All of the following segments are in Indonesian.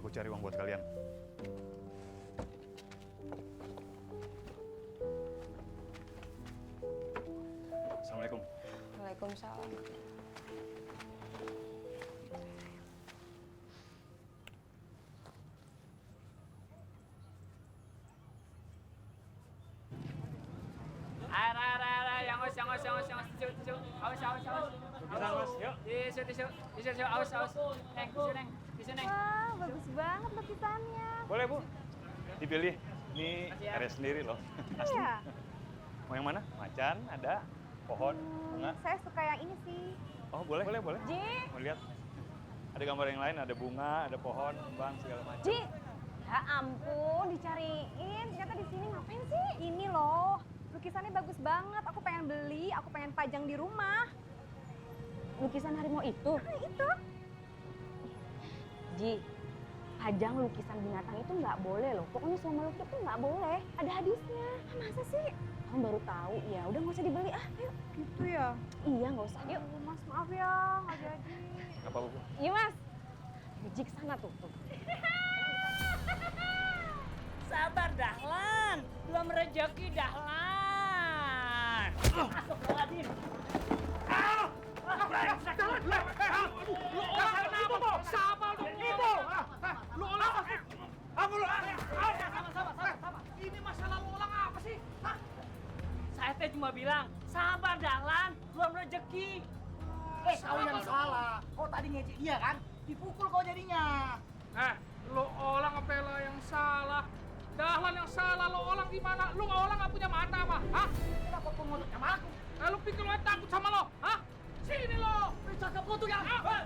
Aku cari uang buat kalian. Assalamualaikum. Waalaikumsalam. Wah, bagus banget lukisannya. Boleh, Bu. Dipilih. Ini area sendiri loh. Asli. Iya. Mau yang mana? Macan, ada pohon, bunga. Saya suka yang ini sih. Oh, boleh. Ji, Mau lihat? Ada gambar yang lain, ada bunga, ada pohon, kembang, segala macam. Ji. Ya ampun, dicariin. Ternyata di sini ngapain sih? Ini loh, lukisannya bagus banget. Aku pengen beli, aku pengen pajang di rumah. Lukisan harimau itu? Nah, itu. Ji, pajang lukisan binatang itu nggak boleh loh. Pokoknya selama lukis itu nggak boleh. Ada hadisnya. Masa sih? Kamu baru tahu ya. Udah nggak usah dibeli ah. Ayo. Gitu ya? Iya nggak usah. Yuk. Mas, maaf ya, nggak jadi. Apa, Bu? Iya mas. Ji ke sana tuh. Sabar Dahlan, belum rezeki Dahlan. Astagfirullahaladzim. Lu orang kenapa? Sabar dong. Ibu. Lu orang apa lu? Sabar. Ini masalah lu orang apa sih? Hah? Saya teh cuma bilang, sabar Dahlan, belum rezeki. Kau yang salah. Kau tadi ngecek dia kan? Dipukul kau jadinya. Lo orang apa yang salah? Dahlan yang salah, lo orang gimana? Lo orang nggak punya mata apa? Hah? Kenapa kau ngotot sama aku? Lo pikir lo takut sama lo? Hah? Sini lo! Cakap kau tuh yang sabar.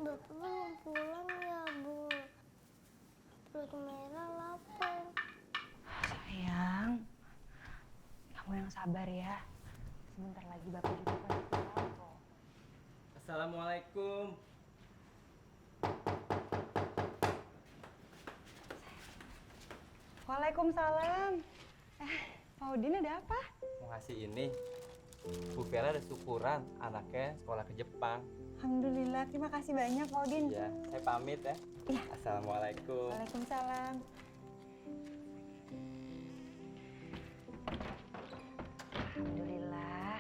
Bapak belum pulang ya, Bu. Perut merah lapar. Sayang, kamu yang sabar ya. Sebentar lagi bapak juga pasti pulang kok. Assalamualaikum. Waalaikumsalam. Pak Udin ada apa? Mau ngasih ini. Bu Vera ada syukuran anaknya sekolah ke Jepang. Alhamdulillah, terima kasih banyak Pak Udin. Iya, saya pamit ya. Iya. Assalamualaikum. Waalaikumsalam. Alhamdulillah.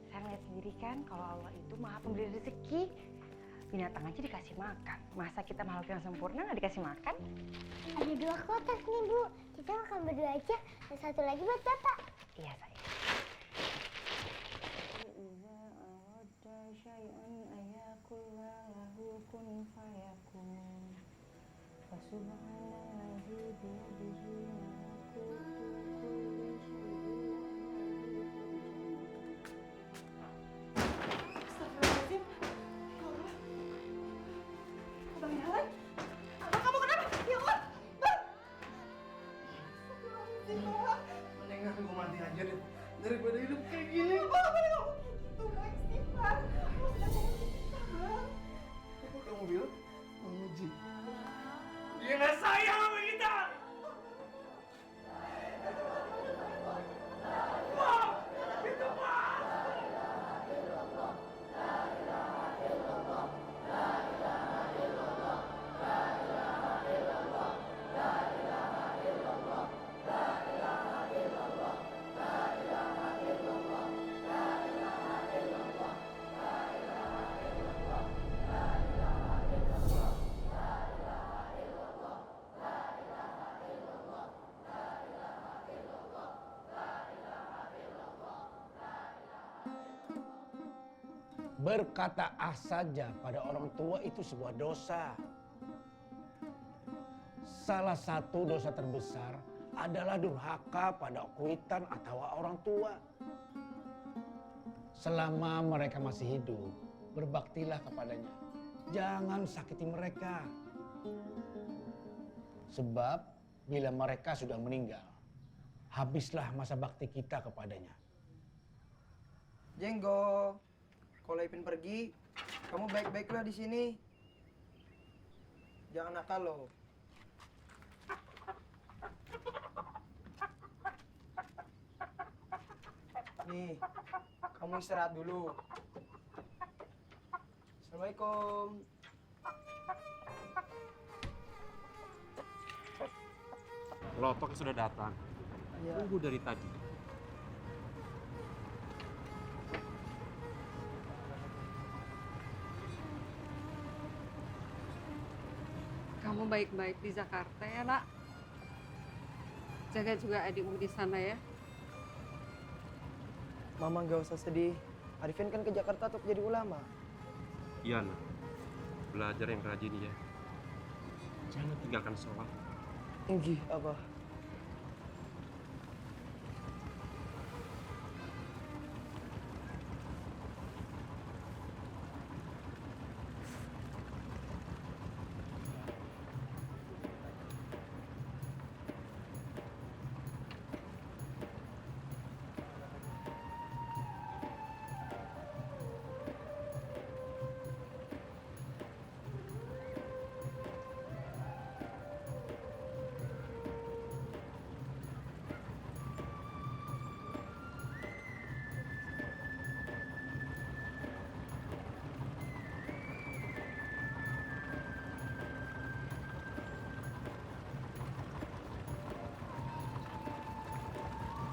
Saya ngeliat sendiri kan kalau Allah itu maha pemberi rezeki. Binatang aja dikasih makan. Masa kita makhluk yang sempurna nggak dikasih makan? Ada 2 kotak nih, Bu. Kita makan berdua aja. Dan 1 lagi buat Bapak. Iya sayang. Mendingan gue mati aja deh daripada hidup kayak gini. Apa kamu bilang? Menguji. Dia nggak sayang sama kita. Berkata ah saja pada orang tua itu sebuah dosa. Salah satu dosa terbesar adalah durhaka pada kuitan atau orang tua. Selama mereka masih hidup, berbaktilah kepadanya. Jangan sakiti mereka. Sebab bila mereka sudah meninggal, habislah masa bakti kita kepadanya. Jenggo, kalau Ipin pergi, kamu baik-baiklah di sini. Jangan nakal loh. Nih, kamu istirahat dulu. Assalamualaikum. Lotoknya sudah datang. Iya. Tunggu dari tadi. Kamu baik-baik di Jakarta ya, Nak. Jaga juga adikmu di sana ya. Mama gak usah sedih. Arifin kan ke Jakarta untuk jadi ulama. Iya, nak. Belajar yang rajin ya. Jangan tinggalkan sholat. Inggih, Abah.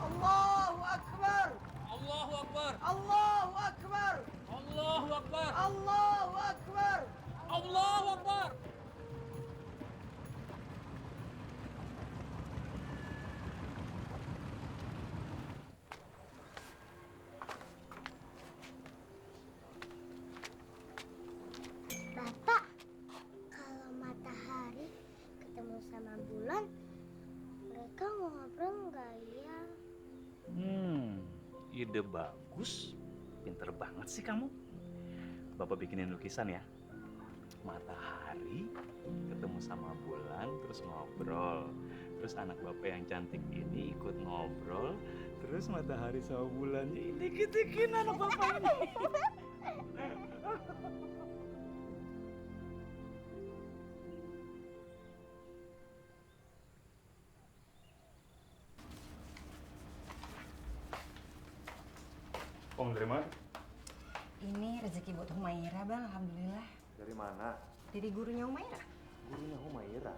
Allahu Akbar. Allahu Akbar. Allahu Akbar. Allahu Akbar. Allahu Akbar. Allahu Akbar. Bapak, kalau matahari ketemu sama bulan, mereka ngobrol nggak ya? Ide bagus. Pinter banget sih kamu. Bapak bikinin lukisan ya. Matahari ketemu sama bulan terus ngobrol. Terus anak bapak yang cantik ini ikut ngobrol. Terus matahari sama bulannya ini dikit-dikin anak bapak ini. Om dari mana? Ini rezeki buat Humaira, Bang. Alhamdulillah. Dari mana? Dari gurunya Humaira. Gurunya Humaira.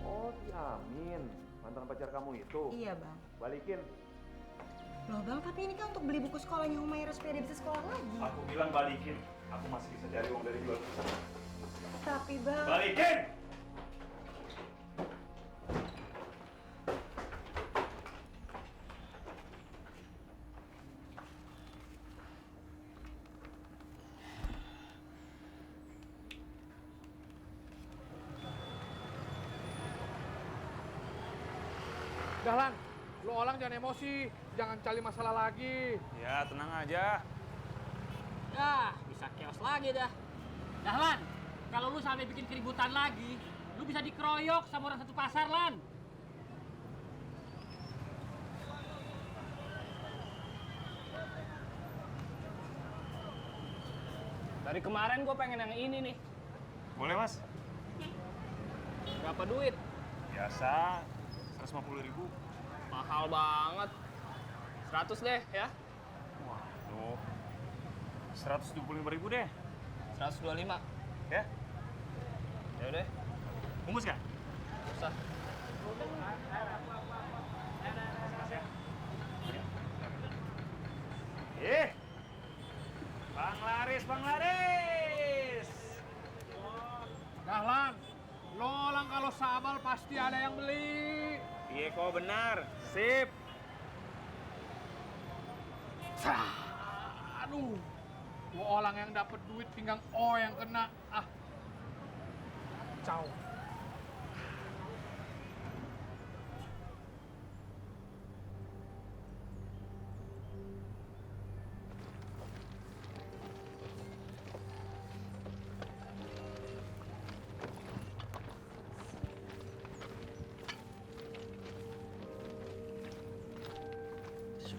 Oh, Amin. Mantan pacar kamu itu? Iya, Bang. Balikin. Loh, Bang, tapi ini kan untuk beli buku sekolahnya Humaira supaya dia bisa sekolah lagi. Aku bilang balikin. Aku masih bisa cari uang dari jual lukisan. Tapi, Bang... Balikin! Dahlan, lu orang jangan emosi, jangan cari masalah lagi. Ya, tenang aja. Ya, bisa chaos lagi dah. Dahlan, kalau lu sampai bikin keributan lagi, lu bisa dikeroyok sama orang satu pasar, Lan. Dari kemarin gue pengen yang ini nih. Boleh, Mas? Berapa duit? Biasa, 150.000. Mahal banget. 100 deh ya. Waduh. 125.000 deh. 125. Ya? Ya udah. Bungkus nggak? Usah. Bang Laris, Bang Laris. Dahlan, lo orang kalau sabal pasti ada yang beli. Iya kok benar. Sip. Aduh, gua orang yang dapat duit pinggang O yang kena. Ah, ciao.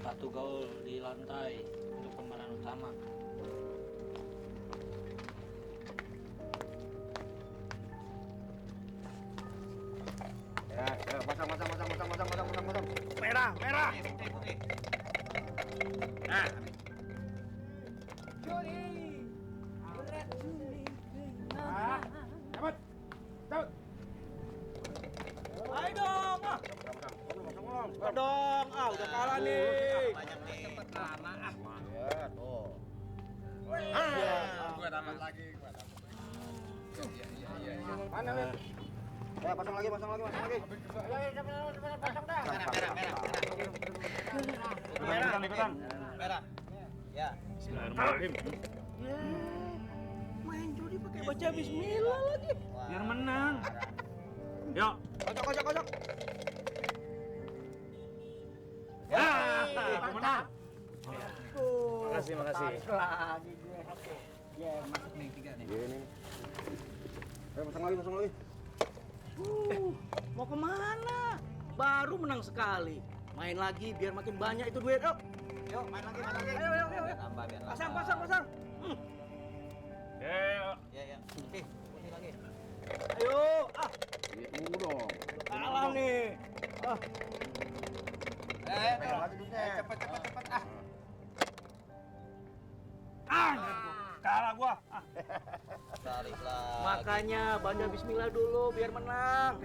Sepatu gaul di lantai untuk pemeran utama. Ya, pasang. Merah. Nah. Cepet. Ayo dong, Cepet dong, udah kalah nih. Banyak nih. Cepet lama Ya, tuh. Gua dapat lagi, Iya. Mana, Lin? Ya, pasang lagi. Pasang dah. Merah. Ya. Bismillahirrahmanirrahim. Main judi pakai baca bismillah lagi. Biar menang. Yuk. Kocok. Ya, menang. Makasih. Lagi gue. Oke. Ya, masuk nih 3 nih. Ini. Ayo pasang lagi. Mau kemana? Baru menang sekali. Main lagi biar makin banyak itu duit. Yuk, main lagi. Ayo. Tambah biar Pasang. Ya. Ya. Ini lagi. Ayo. Tunggu dong. Kalah nih. Cepet. Kalah gua. Balik lagi. Makanya baca bismillah dulu biar menang.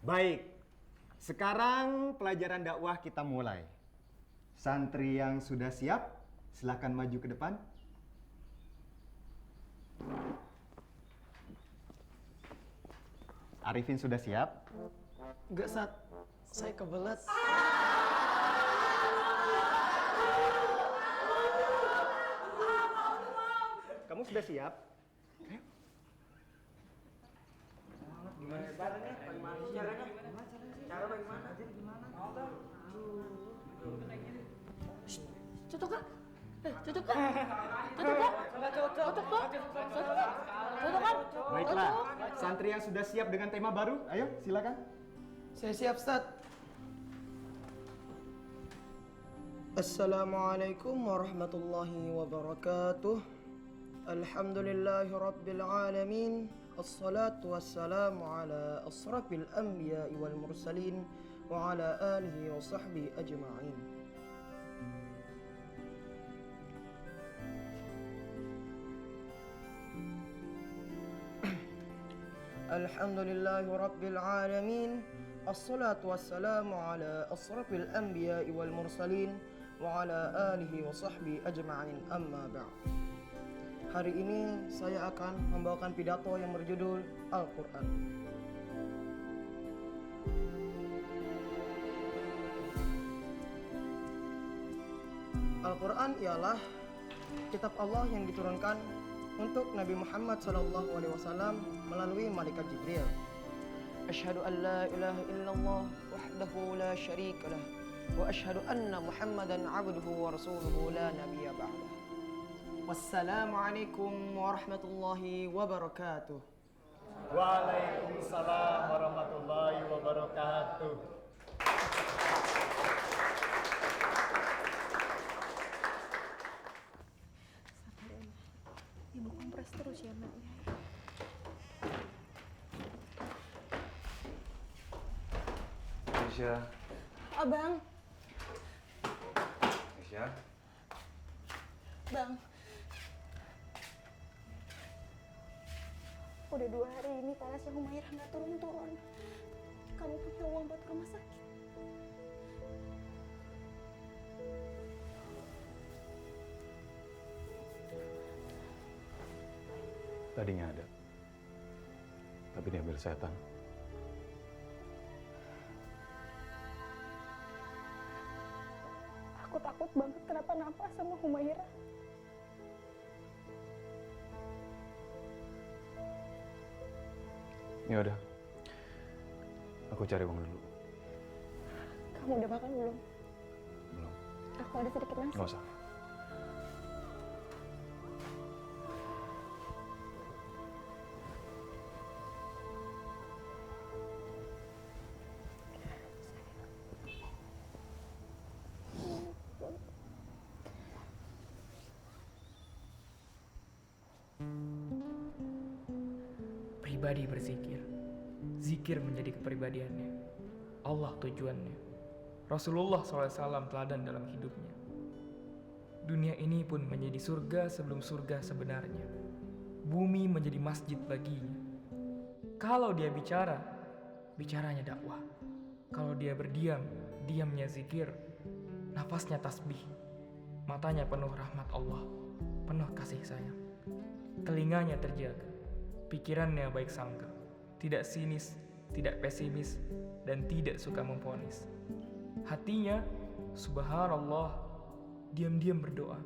Baik, sekarang pelajaran dakwah kita mulai. Santri yang sudah siap, silakan maju ke depan. Arifin sudah siap? Enggak, Sat. Saya kebelet. Kamu sudah siap? Gimana caranya? Cara bagaimana? Cocok kan? Cocok kan? Baiklah, santri yang sudah siap dengan tema baru, ayo silakan. Saya siap, Ustaz. Assalamualaikum warahmatullahi wabarakatuh. Alhamdulillahi rabbil alamin. Assalatu wassalamu ala asrafil anbiya'i wal mursalin wa ala alihi wa sahbihi ajma'in. Alhamdulillahi rabbil alamin. Assalatu wassalamu ala asrafil anbiya'i wal mursalin wa ala alihi wa sahbihi ajma'in, amma ba'd. Hari ini saya akan membawakan pidato yang berjudul Al-Quran. Al-Quran ialah kitab Allah yang diturunkan untuk Nabi Muhammad SAW melalui malaikat Jibril. Asyhadu an la ilaha illallah wahdahu la syarika lah wa asyhadu anna Muhammadan abduhu wa rasuluhu la nabiyya ba'dah. Wassalamualaikum warahmatullahi wabarakatuh. Waalaikumsalam warahmatullahi wabarakatuh. Ibu kompres terus ya, Mak. Aisyah. Abang. Aisyah. Bang. Udah 2 hari ini panasnya Humairah nggak turun-turun. Kamu punya uang buat ke rumah sakit? Tadinya ada, tapi diambil setan. Aku takut banget kenapa-napa sama Humairah. Ya udah, aku cari uang dulu. Kamu udah makan belum? Aku ada sedikit nasi. Nggak usah. Pribadi berzikir, zikir menjadi kepribadiannya, Allah tujuannya, Rasulullah SAW teladan dalam hidupnya. Dunia ini pun menjadi surga sebelum surga sebenarnya. Bumi menjadi masjid baginya. Kalau dia bicara, bicaranya dakwah. Kalau dia berdiam, diamnya zikir. Nafasnya tasbih. Matanya penuh rahmat Allah, penuh kasih sayang. Telinganya terjaga. Pikirannya baik sangka. Tidak sinis, tidak pesimis, dan tidak suka memvonis. Hatinya, subhanallah, diam-diam berdoa.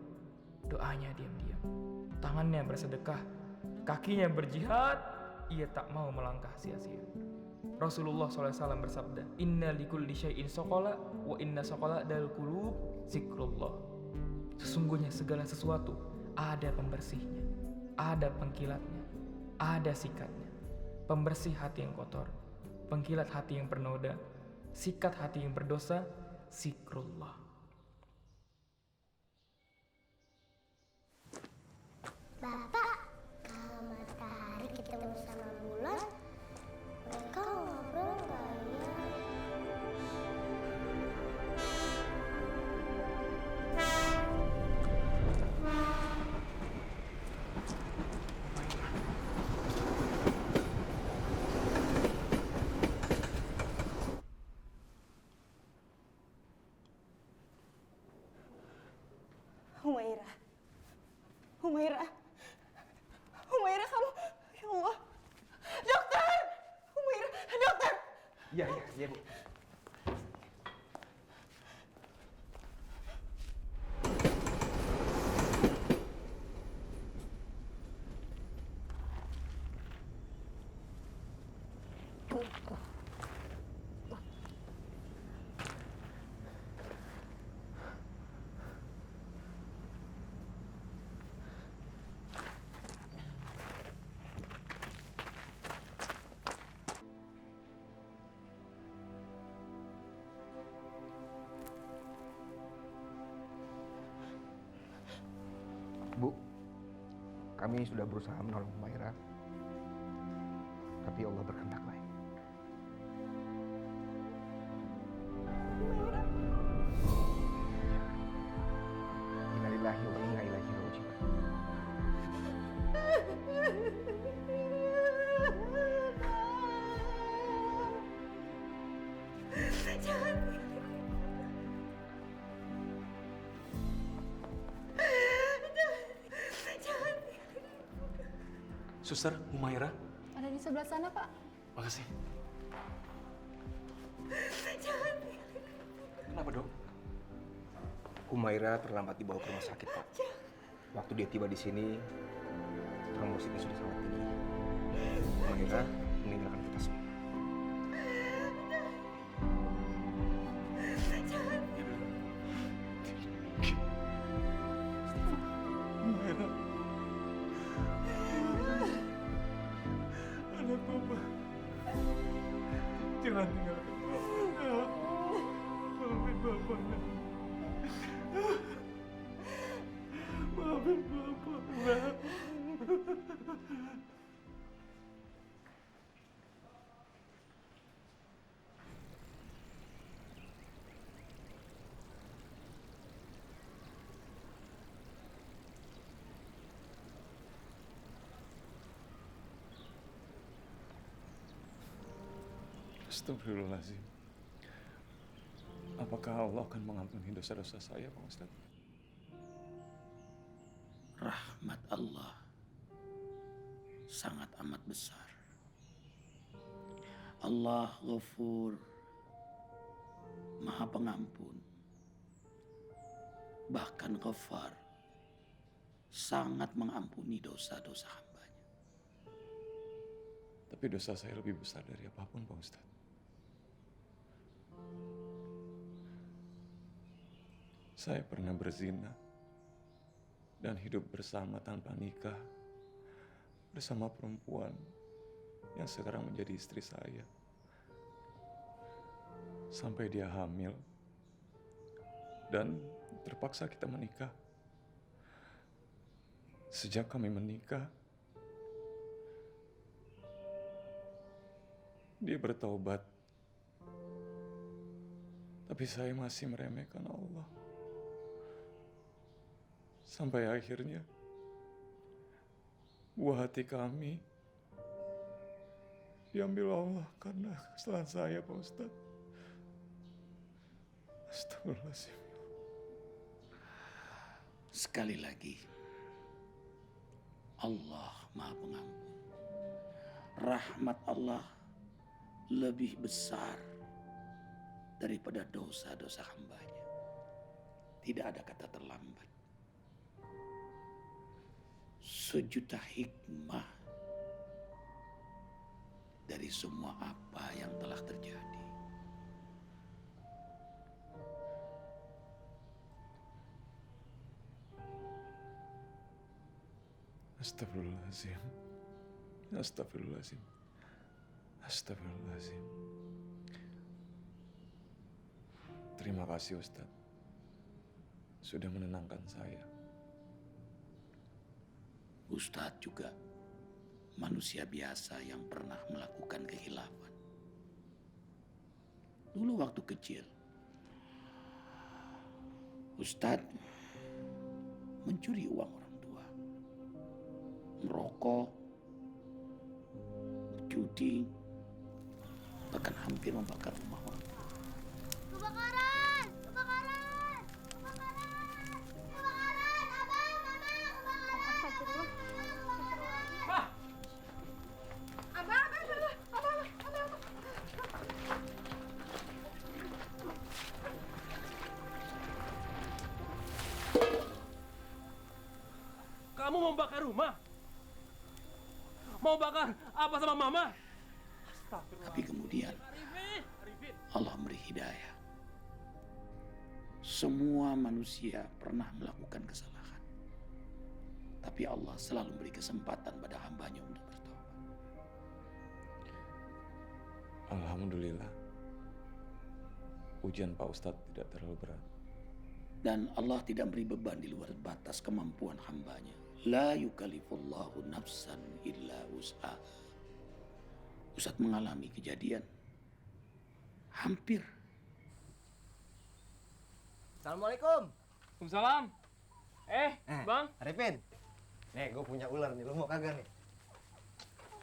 Doanya diam-diam. Tangannya bersedekah. Kakinya berjihad. Ia tak mau melangkah sia-sia. Rasulullah SAW bersabda, Inna likulli syai'in soqala, wa inna soqala dal qulub zikrullah. Sesungguhnya segala sesuatu ada pembersihnya, ada pengkilatnya, ada sikatnya. Pembersih hati yang kotor, pengkilat hati yang bernoda, sikat hati yang berdosa, zikrullah. Bapak, kalau matahari ketemu sama bulan, mereka ngobrol nggak ya? Humaira. Humaira. Humaira, kamu. Ya Allah. Dokter! Humaira, dokter! Iya, Bu. Bu, kami sudah berusaha menolong Humaira, tapi Allah berkehendak lain. Innalillahi wa inna ilaihi raji'un. Suster, Humaira. Ada di sebelah sana, Pak. Makasih. Kenapa, Dok? Humaira terlambat dibawa ke rumah sakit, Pak. Waktu dia tiba di sini, trombositnya sudah sangat tinggi. Humaira meninggalkan kita semua. Humaira. Anak Papa. Jangan tinggalkan Papa. Maafin Papa. Maafin Papa. Astagfirullahaladzim. Apakah Allah akan mengampuni dosa-dosa saya, Pak Ustaz? Rahmat Allah sangat amat besar. Allah Ghafur, Maha Pengampun. Bahkan Ghaffar, sangat mengampuni dosa-dosa hambanya. Tapi dosa saya lebih besar dari apapun, Pak Ustaz. Saya pernah berzina dan hidup bersama tanpa nikah bersama perempuan yang sekarang menjadi istri saya. Sampai dia hamil dan terpaksa kita menikah. Sejak kami menikah, dia bertaubat. Tapi saya masih meremehkan Allah. Sampai akhirnya buah hati kami diambil Allah karena kesalahan saya, Pak Ustadz. Astagfirullahaladzim. Sekali lagi, Allah Maha Pengampun. Rahmat Allah lebih besar daripada dosa-dosa hambanya. Tidak ada kata terlambat. Sejuta hikmah dari semua apa yang telah terjadi. Astagfirullahaladzim. Astagfirullahaladzim. Astagfirullahaladzim. Terima kasih Ustadz. Sudah menenangkan saya. Ustadz juga manusia biasa yang pernah melakukan kehilafan. Dulu waktu kecil, Ustadz mencuri uang orang tua, merokok, berjudi, bahkan hampir membakar rumah orang tua. Kebakaran! Kebakaran! Kebakaran! Kebakaran! Abang, mama, kebakaran! Kamu mau bakar rumah? Mau bakar apa sama mama? Tapi kemudian Allah beri hidayah. Semua manusia pernah melakukan kesalahan. Tapi Allah selalu beri kesempatan pada hambanya untuk bertobat. Alhamdulillah. Ujian Pak Ustadz tidak terlalu berat. Dan Allah tidak beri beban di luar batas kemampuan hambanya. La yukallifullahu nafsan illa wus'aha. Ustadz mengalami kejadian hampir. Assalamualaikum. Waalaikumsalam. Bang. Arifin. Nih, gue punya ular nih. Lu mau kagak nih?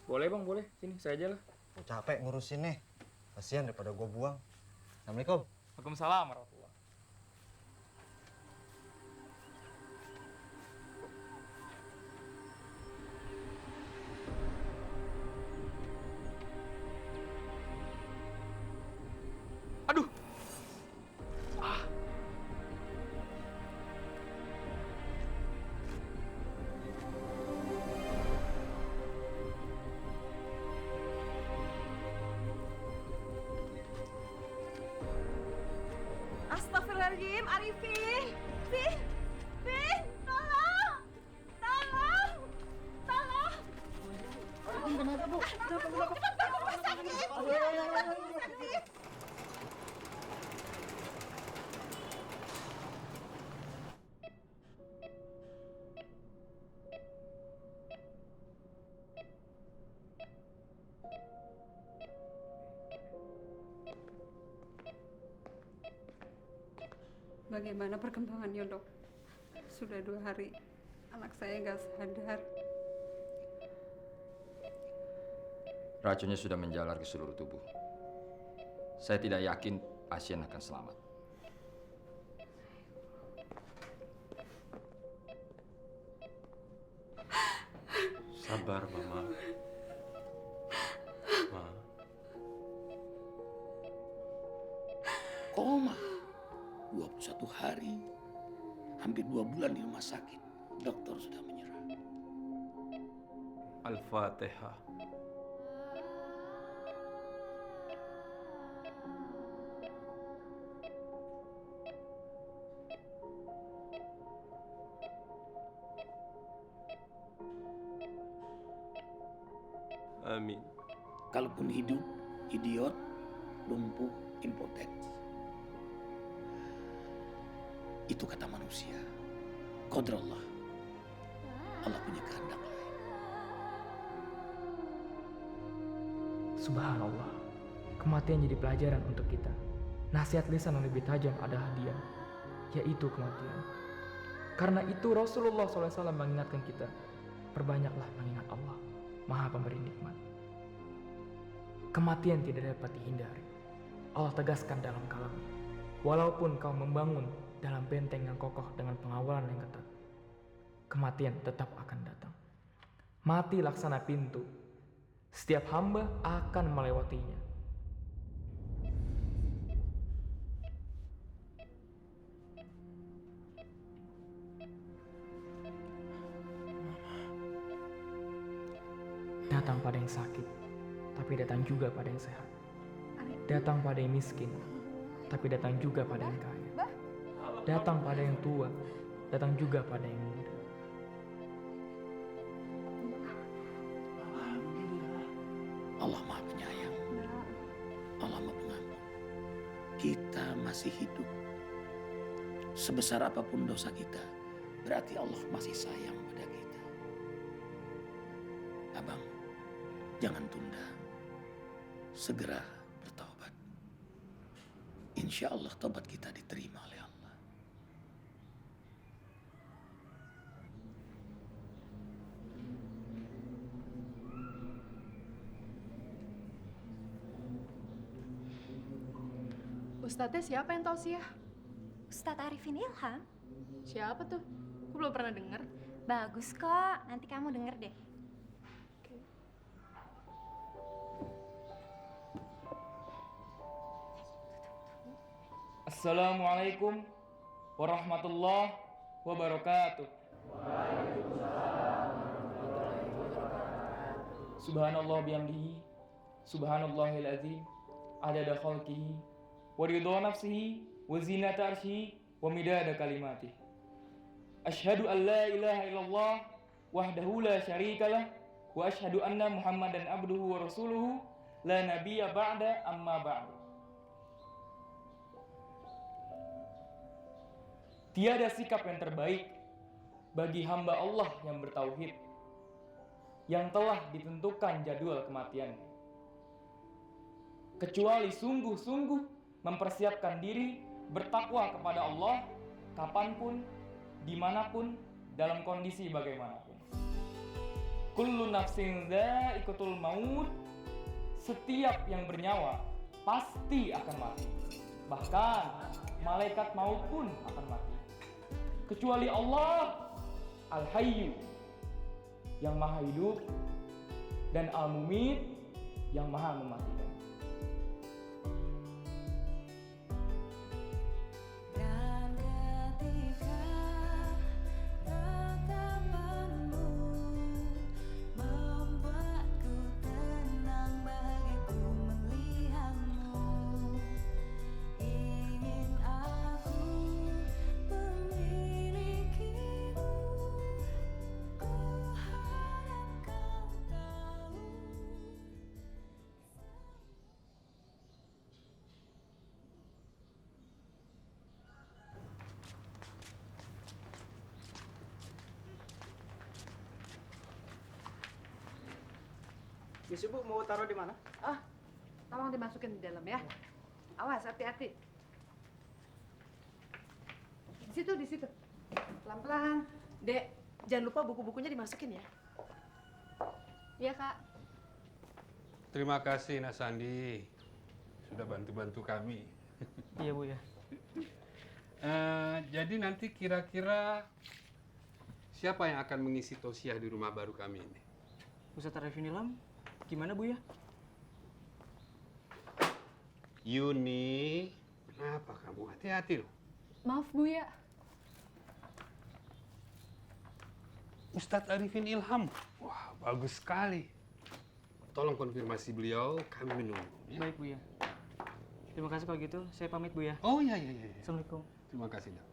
Boleh bang, boleh. Sini, saya aja lah. Gue capek ngurusin nih. Kasihan daripada gue buang. Assalamualaikum. Waalaikumsalam warahmatullahi. Aduh. Astagfirullahaladzim, Arifin. Fin, tolong. Tolong. Tolong. Arifin kenapa, Bu? Kenapa? Cepat ke rumah sakit. Rumah sakit. Bagaimana perkembangannya, Dok? Sudah 2 hari, anak saya nggak sadar. Racunnya sudah menjalar ke seluruh tubuh. Saya tidak yakin pasien akan selamat. Sabar, Mama. Ma. Koma 21 hari, hampir 2 bulan di rumah sakit. Dokter sudah menyerah. Al-Fatihah. Amin. Kalaupun hidup, idiot, lumpuh, impoten. Itu kata manusia. Qadrallah. Allah punya kehendak lain. Subhanallah, kematian jadi pelajaran untuk kita. Nasihat lisan yang lebih tajam adalah diam, yaitu kematian. Karena itu Rasulullah SAW mengingatkan kita, perbanyaklah mengingat Allah, Maha Pemberi nikmat. Kematian tidak dapat dihindari. Allah tegaskan dalam kalamnya, walaupun kau membangun dalam benteng yang kokoh dengan pengawalan yang ketat, kematian tetap akan datang. Mati laksana pintu. Setiap hamba akan melewatinya. Datang pada yang sakit, tapi datang juga pada yang sehat. Datang pada yang miskin, tapi datang juga pada yang kaya. Datang pada yang tua, datang juga pada yang muda. Allah Maha Penyayang. Allah Maha Pengampun. Kita masih hidup. Sebesar apapun dosa kita, berarti Allah masih sayang pada kita. Abang, jangan tunda. Segera bertaubat. Insya Allah taubat kita diterima oleh Allah. Ustadznya siapa yang tausiah? Ustadz Arifin Ilham. Siapa tuh? Aku belum pernah denger. Bagus kok, nanti kamu denger deh. Assalamualaikum warahmatullahi wabarakatuh. Subhanallah bihamdihi, subhanallahil azim, adada khalqihi, wa ridha nafsihi, wa zinata arshihi, wa midada kalimatihi. Ashhadu an la ilaha illallah wahdahu la syarikalah, wa ashhadu anna Muhammadan abduhu wa rasuluhu, la nabiyya ba'da amma ba'du. Tiada sikap yang terbaik bagi hamba Allah yang bertauhid, yang telah ditentukan jadwal kematiannya, kecuali sungguh-sungguh mempersiapkan diri bertakwa kepada Allah kapanpun, dimanapun, dalam kondisi bagaimanapun. Kullu nafsin dha'iqatul maut, setiap yang bernyawa pasti akan mati. Bahkan malaikat maut pun akan mati. Kecuali Allah Al-Hayyu yang maha hidup dan Al-Mumit yang maha mematikan. Biasa Bu mau taruh di mana? Ah, tolong dimasukin di dalam ya. Awas, hati-hati. Di situ. Pelan-pelan. Dek, jangan lupa buku-bukunya dimasukin ya. Iya, Kak. Terima kasih Nak Sandi sudah bantu-bantu kami. Iya Bu ya. Jadi nanti kira-kira siapa yang akan mengisi tausiah di rumah baru kami ini? Ustadz Arifin Ilham, gimana Bu ya? Yuni, kenapa kamu? Hati-hati loh. Maaf Bu ya. Ustadz Arifin Ilham, wah bagus sekali. Tolong konfirmasi beliau, kami menunggu. Ya? Baik Bu ya. Terima kasih kalau gitu, saya pamit Bu ya. Oh iya. Assalamualaikum. Terima kasih, Nak.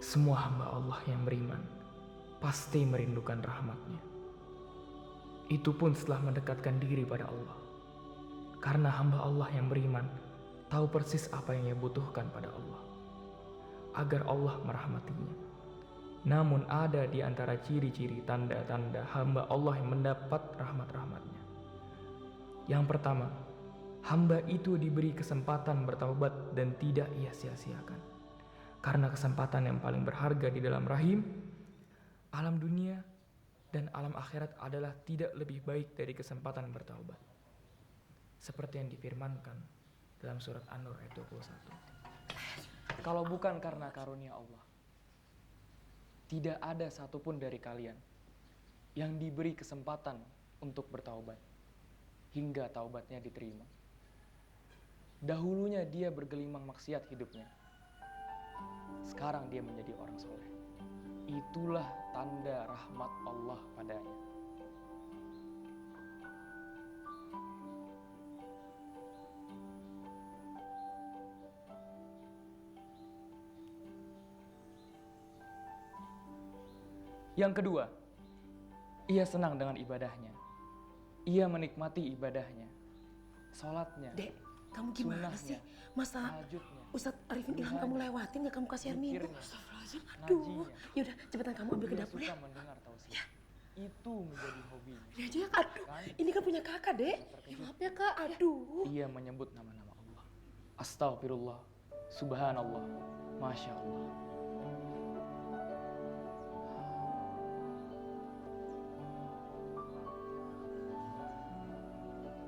Semua hamba Allah yang beriman pasti merindukan rahmat-Nya. Itu pun setelah mendekatkan diri pada Allah. Karena hamba Allah yang beriman tahu persis apa yang ia butuhkan pada Allah, agar Allah merahmatinya. Namun ada di antara ciri-ciri tanda-tanda hamba Allah yang mendapat rahmat-rahmat-Nya. Yang pertama, hamba itu diberi kesempatan bertaubat dan tidak ia sia-siakan. Karena kesempatan yang paling berharga di dalam rahim, alam dunia dan alam akhirat adalah tidak lebih baik dari kesempatan bertaubat. Seperti yang difirmankan dalam surat An-Nur ayat 21. Kalau bukan karena karunia Allah, tidak ada satupun dari kalian yang diberi kesempatan untuk bertaubat hingga taubatnya diterima. Dahulunya dia bergelimang maksiat hidupnya. Sekarang dia menjadi orang soleh. Itulah tanda rahmat Allah padanya. Yang kedua, ia senang dengan ibadahnya. Ia menikmati ibadahnya, sholatnya, Dek, kamu gimana sih? Masa Ustadz Arifin Ilham kamu lewatin gak kamu kasih air minum? Astagfirullahaladzim. Aduh, yaudah cepetan kamu ambil ke dapur ya. Mendengar tausiah. Itu menjadi hobinya. Ini aja ya kak. Aduh, ini kan punya kakak, Dek. Ya, maaf ya kak. Aduh. Ia menyebut nama-nama Allah. Astagfirullah, subhanallah, masya Allah.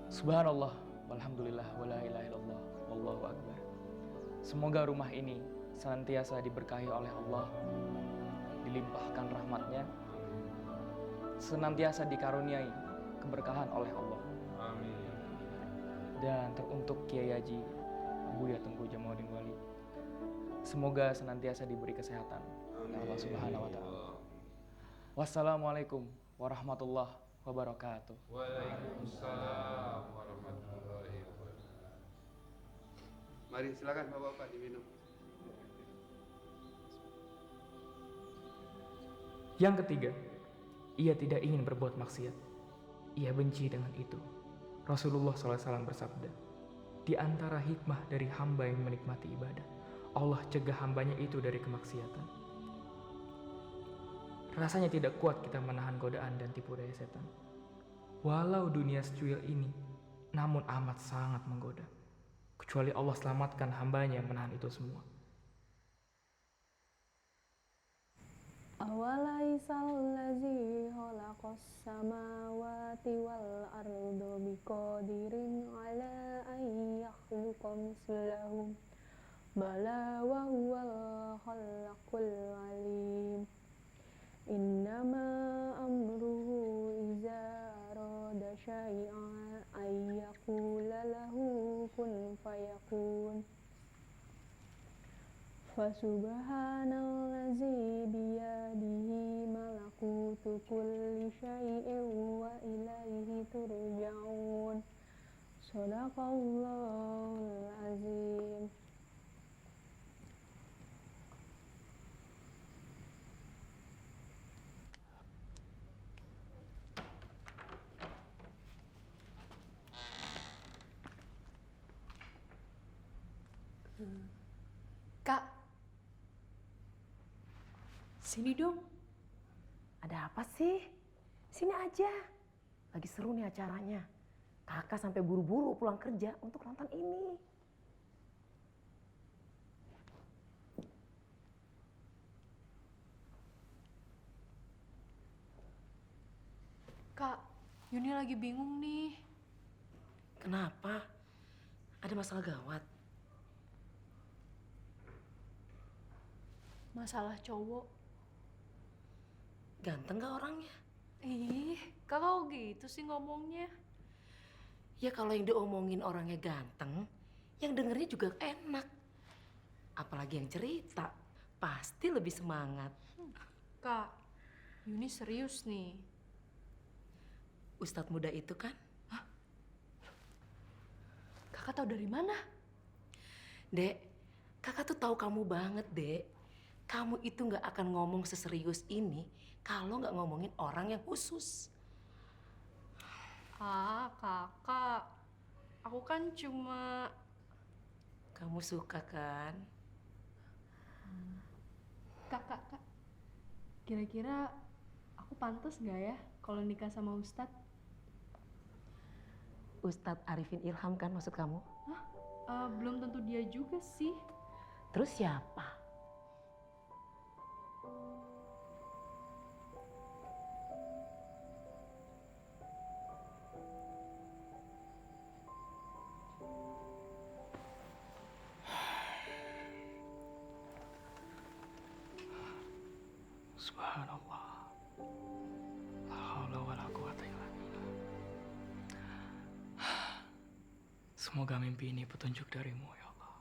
Subhanallah, walhamdulillah, wala ilaha illallah, wallahu akbar. Semoga rumah ini senantiasa diberkahi oleh Allah, dilimpahkan rahmatnya, senantiasa dikaruniai keberkahan oleh Allah. Amin. Dan teruntuk Kiai Haji Buya Tengku Jamaluddin Wali, semoga senantiasa diberi kesehatan oleh Allah Subhanahu wa taala. Wassalamualaikum warahmatullahi wabarakatuh. Waalaikumsalam warahmatullahi wabarakatuh. Mari silakan Bapak-bapak diminum. Yang ketiga, ia tidak ingin berbuat maksiat. Ia benci dengan itu. Rasulullah SAW bersabda, di antara hikmah dari hamba yang menikmati ibadah, Allah cegah hambanya itu dari kemaksiatan. Rasanya tidak kuat kita menahan godaan dan tipu daya setan. Walau dunia secuil ini, namun amat sangat menggoda. Kecuali Allah selamatkan hambanya yang menahan itu semua. Awalaisal ladzi khalaqas samawati wal arda biqadirin ala an yakhluqa mislahum bala wa huwal khallaqul alim. Innama amruhu iza arada syai'an ay yaqula lahu kun fayakun. Fasubhanallazi biyadihi malakutu kulli syai'in wa ilaihi turja'un. Shadaqallahul azim. Kak, sini dong. Ada apa sih? Sini aja. Lagi seru nih acaranya. Kakak sampai buru-buru pulang kerja untuk nonton ini. Kak, Yuni lagi bingung nih. Kenapa? Ada masalah gawat? Masalah cowok. Ganteng gak orangnya? Ih, kakak kok gitu sih ngomongnya? Ya kalau yang diomongin orangnya ganteng, yang dengernya juga enak. Apalagi yang cerita, pasti lebih semangat. Kak, Yuni serius nih. Ustadz muda itu kan? Hah? Kakak tahu dari mana? Dek, kakak tuh tahu kamu banget, Dek. kamu itu nggak akan ngomong seserius ini kalau nggak ngomongin orang yang khusus. Kakak. Aku kan cuma... Kamu suka kan? Kak. Kira-kira aku pantas nggak ya kalau nikah sama Ustadz? Ustadz Arifin Ilham kan maksud kamu? Belum tentu dia juga sih. Terus siapa? Subhanallah. La haula wala quwata illa billah. Semoga mimpi ini petunjuk darimu ya Allah.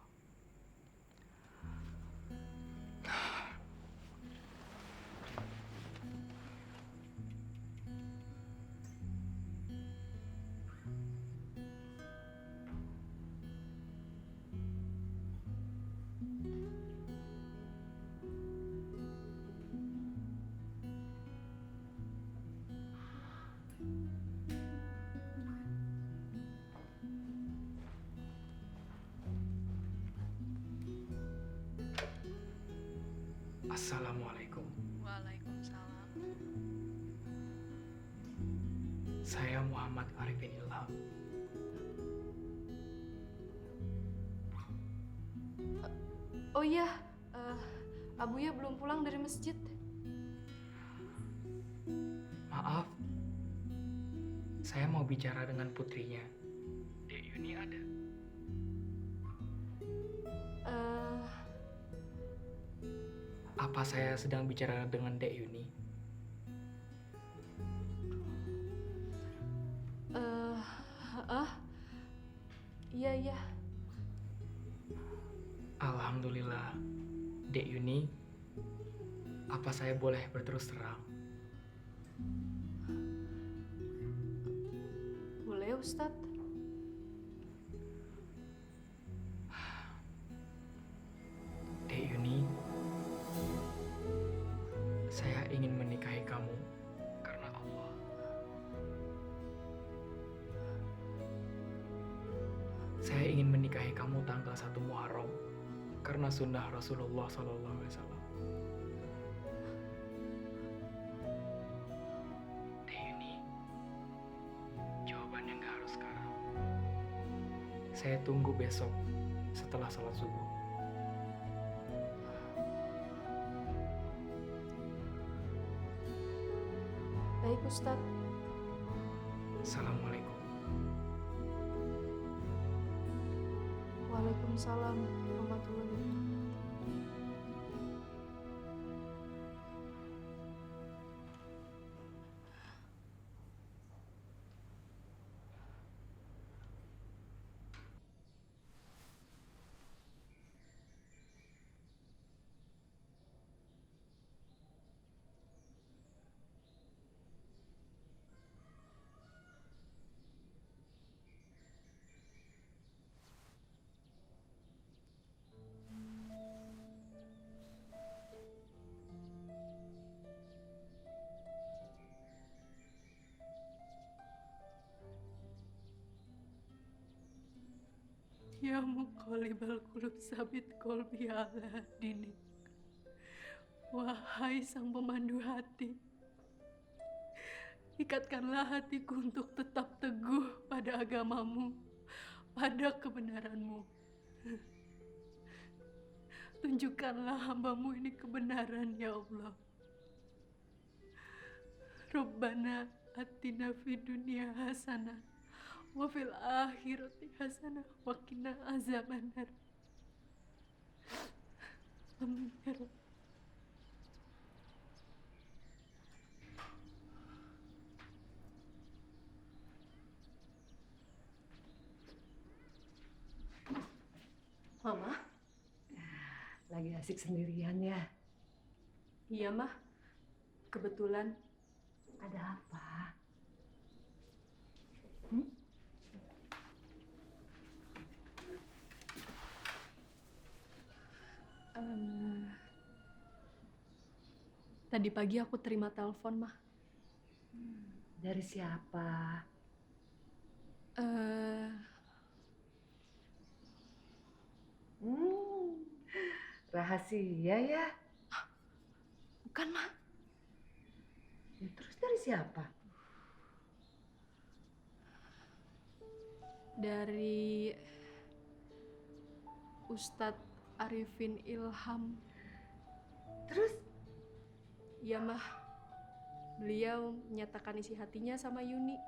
Assalamualaikum. Waalaikumsalam. Saya Muhammad Arifin Ilham. Oh iya, Abuya belum pulang dari masjid. Maaf, saya mau bicara dengan putrinya. Dek Yuni ada? Apa saya sedang bicara dengan Dek Yuni? Iya. Alhamdulillah, Dek Yuni, apa saya boleh berterus terang? Boleh, Ustadz. Dek Yuni, saya ingin menikahi kamu karena Allah. Saya ingin menikahi kamu tanggal 1 Muharram karena sunnah Rasulullah SAW. Dek Yuni, jawabannya nggak harus sekarang. Saya tunggu besok setelah sholat subuh. Baik, Ustadz. Assalamualaikum. Waalaikumsalam warahmatullahi wabarakatuh. Ya muqallibal qulub sabit qalbi ala dinik. Wahai sang pemandu hati, ikatkanlah hatiku untuk tetap teguh pada agamamu, pada kebenaranmu. Tunjukkanlah hambamu ini kebenaran, ya Allah. Rabbana atina fid dunya hasanah wa fil akhirati hasanah wa qina azabannar. Amin ya Rabb. Mama, lagi asik sendirian ya? Iya, Mah. Kebetulan. Ada apa? Tadi pagi aku terima telepon, Mah. Dari siapa? Rahasia ya? Bukan, Mah. Ya, terus dari siapa? Dari Ustadz Arifin Ilham. Terus? Iya, Mah. Beliau menyatakan isi hatinya sama Yuni.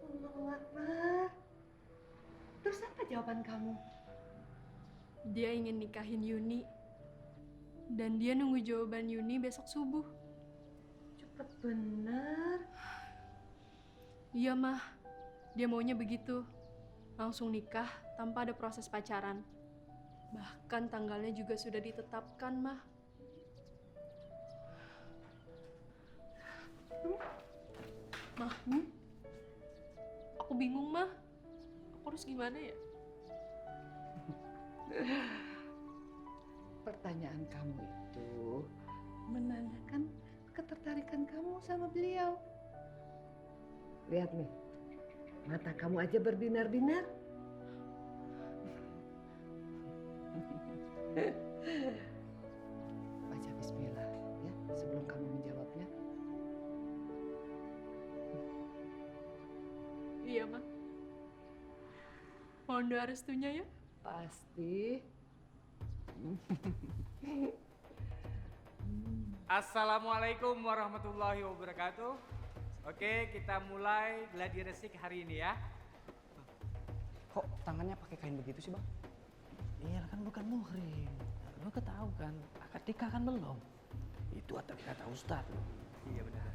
Allahu Akbar. Terus apa jawaban kamu? Dia ingin nikahin Yuni. Dan dia nunggu jawaban Yuni besok subuh. Cepet bener. Iya, Mah. Dia maunya begitu. Langsung nikah tanpa ada proses pacaran. Bahkan tanggalnya juga sudah ditetapkan, Mah. Mah, aku bingung, Mah. Aku harus gimana ya? Pertanyaan kamu itu menandakan ketertarikan kamu sama beliau. Lihat nih, mata kamu aja berbinar-binar. Baca bismillah ya sebelum kamu menjawabnya. Iya, Mah. Mohon doa restunya ya. Pasti. Assalamualaikum warahmatullahi wabarakatuh. Oke, kita mulai gladi resik hari ini ya. Kok tangannya pakai kain begitu sih, Bang? Iya kan bukan muhrim. Lo ketahu kan, akad nikah kan belum. Itu kata Ustadz lo. Iya benar.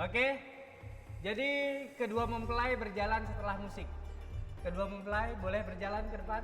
Oke, jadi kedua mempelai berjalan setelah musik. Kedua mempelai boleh berjalan ke depan.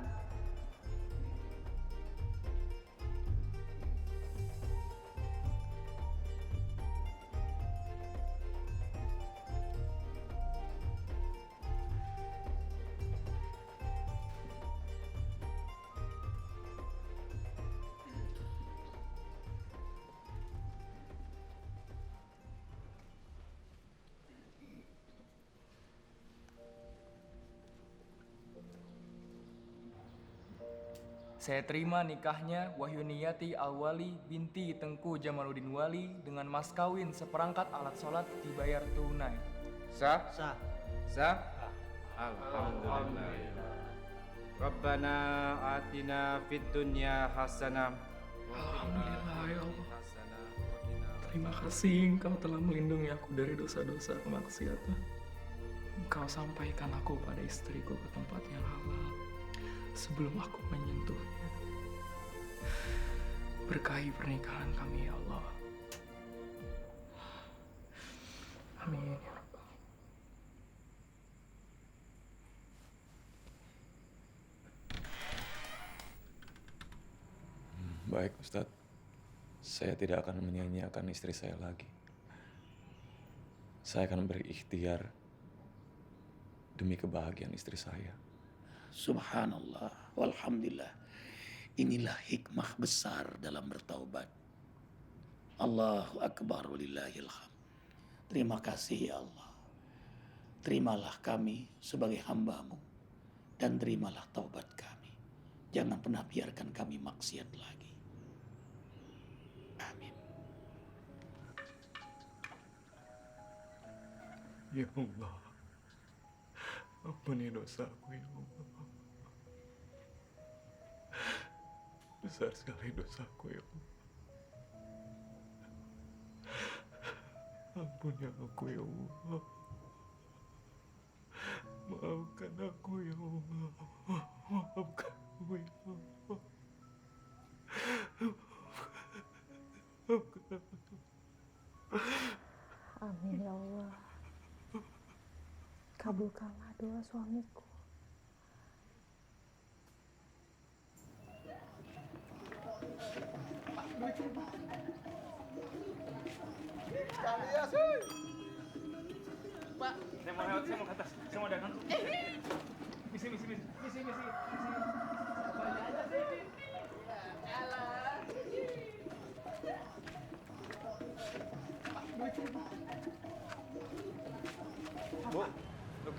Saya terima nikahnya Wahyuniyati Alwali binti Tengku Jamaluddin Wali dengan mas kawin seperangkat alat sholat dibayar tunai. Sah? Sah. Sah? Alhamdulillah. Rabbana atina fid dunya hasanah. Alhamdulillah ya Allah. Terima kasih Engkau telah melindungi aku dari dosa-dosa kemaksiatan. Engkau sampaikan aku pada istriku ke tempat yang halal sebelum aku menyentuhnya. Berkahi pernikahan kami ya Allah. Amin ya Rabbal. Baik Ustadz, saya tidak akan menyanyiakan istri saya lagi. Saya akan berikhtiar demi kebahagiaan istri saya. Subhanallah, walhamdulillah. Inilah hikmah besar dalam bertaubat. Allahu Akbar walillahilham. Terima kasih ya Allah. Terimalah kami sebagai hamba-Mu dan terimalah taubat kami. Jangan pernah biarkan kami maksiat lagi. Amin. Ya Allah, ampuni dosaku ya Allah. Besar sekali dosaku ya Allah. Ampuni aku ya Allah. Maafkan aku ya Allah. Maafkan aku ya Allah. Maafkan aku. Amin ya Allah. Kabulkanlah doa suamiku. Pak, saya mau lewat, saya mau ke atas, saya mau dagang. Misi. Apa aja sih?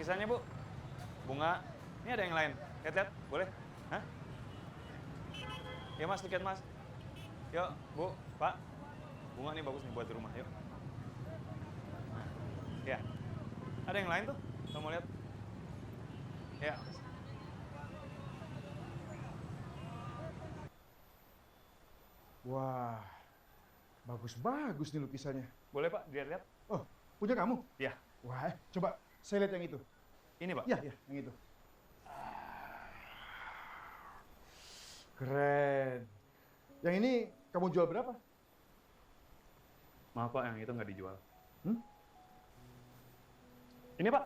lukisannya, Bu. Bunga. Ini ada yang lain. Lihat-lihat, boleh? Hah? Ya, Mas, lihat, Mas. Yuk, Bu, Pak. Bunga nih bagus nih buat di rumah, yuk. Nah, ya. Ada yang lain tuh? Kamu mau lihat? Ya. Wah, bagus-bagus nih lukisannya. Boleh, Pak, dilihat-lihat? Oh, punya kamu? Iya. Wah, coba saya lihat yang itu. Ini, Pak? Iya, yang itu. Keren. Yang ini kamu jual berapa? Maaf, Pak, yang itu nggak dijual. Hmm? Ini, Pak.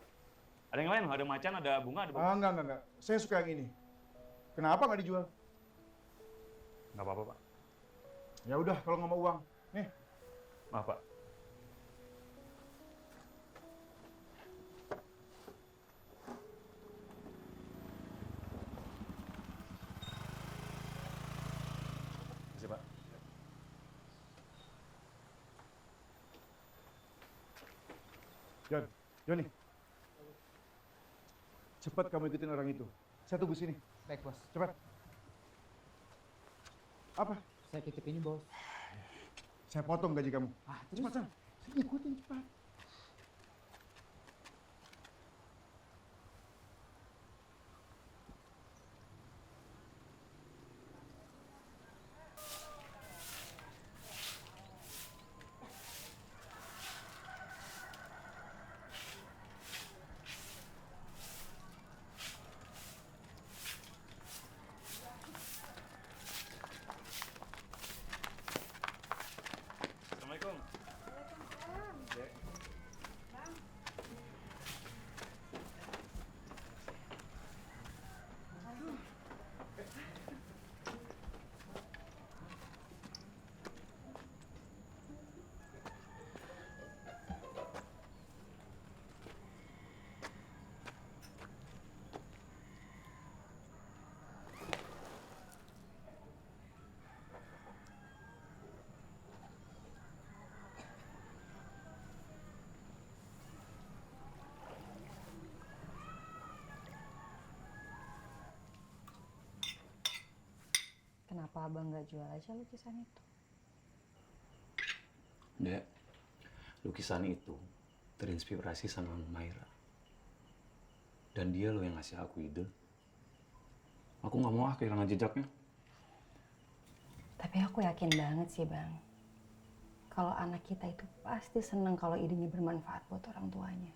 Ada yang lain, ada macan, ada bunga, ada Ah, enggak. Saya suka yang ini. Kenapa nggak dijual? Nggak apa-apa, Pak. Ya udah, kalau nggak mau uang. Nih. Maaf, Pak. Makasih, Pak. Joni. Cepat kamu ikutin orang itu. Saya tunggu sini. Baik, Bos. Cepat. Apa? Saya titip ini, Bos. Saya potong gaji kamu. Cepat sana. Ikutin cepat. Assalamualaikum. Dek. Kenapa abang nggak jual aja lukisan itu? Dek, lukisan itu terinspirasi sama Maira. Dan dia loh yang ngasih aku ide. Aku nggak mau kehilangan jejaknya. Tapi aku yakin banget sih bang, kalau anak kita itu pasti seneng kalau idenya bermanfaat buat orang tuanya.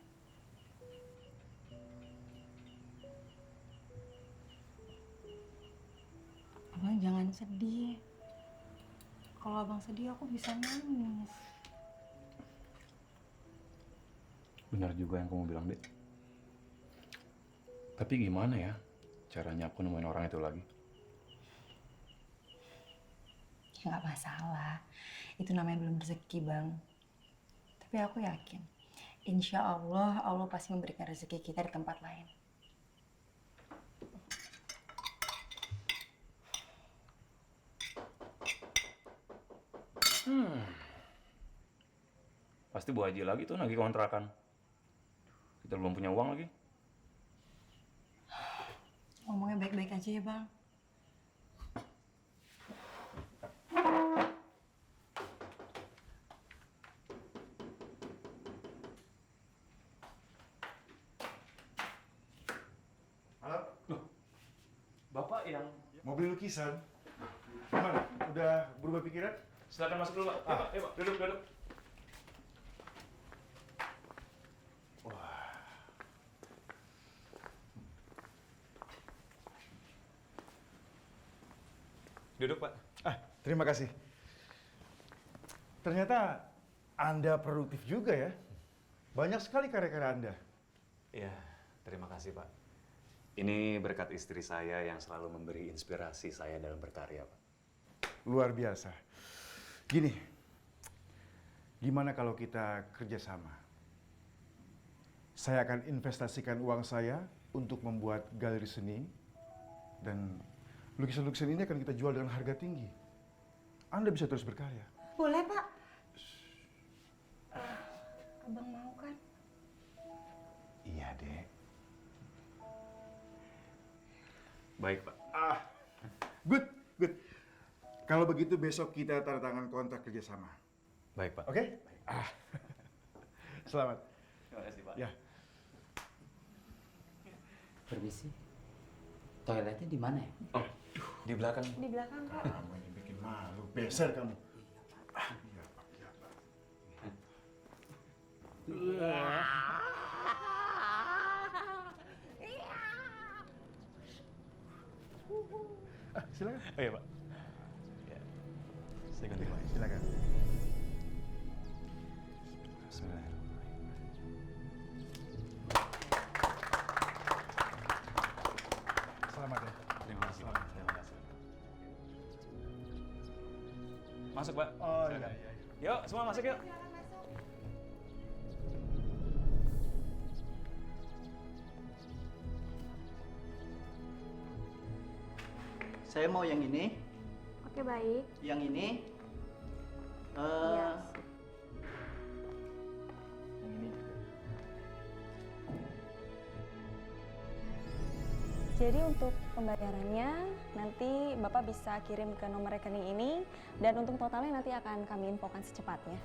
Abang jangan sedih. Kalau abang sedih aku bisa nangis. Benar juga yang kamu bilang, Dek. Tapi gimana ya caranya aku nemuin orang itu lagi? Ya nggak masalah. Itu namanya belum rezeki bang. Tapi aku yakin, insya Allah Allah pasti memberikan rezeki kita di tempat lain. Pasti Bu Haji lagi tuh nagih kontrakan. Kita belum punya uang lagi. Ngomongnya baik-baik aja ya bang. Halo? Bapak yang Mau beli lukisan? Gimana? Udah berubah pikiran? silakan masuk dulu, Pak. Ayo, Pak. Duduk. Duduk, Pak. Terima kasih. Ternyata Anda produktif juga ya. Banyak sekali karya-karya Anda. Iya, terima kasih, Pak. Ini berkat istri saya yang selalu memberi inspirasi saya dalam berkarya, Pak. Luar biasa. Gini, gimana kalau kita kerjasama? Saya akan investasikan uang saya untuk membuat galeri seni dan lukisan-lukisan ini akan kita jual dengan harga tinggi. Anda bisa terus berkarya. Boleh pak. Abang mau kan? Iya, Dek. Baik, Pak. Good, good. Kalau begitu besok kita tanda tangan kontrak kerjasama. Baik, Pak. Oke? Selamat. Terima kasih, Pak. Ya. Permisi. Toiletnya di mana ya? Oh, di belakang. Di belakang, Pak. Kamu ini bikin malu, beser kamu. Silakan. Oh iya, Pak. Ya. Saya ganti Pak. Silakan. Selamat ya. Terima kasih, Pak. Terima kasih. Masuk, Pak. Oh, Silakan. iya, iya. Yuk, semua masuk yuk. Saya mau yang ini, Oke, baik. yang ini, Iya. yang ini juga. Jadi untuk pembayarannya nanti Bapak bisa kirim ke nomor rekening ini dan untuk totalnya nanti akan kami infokan secepatnya.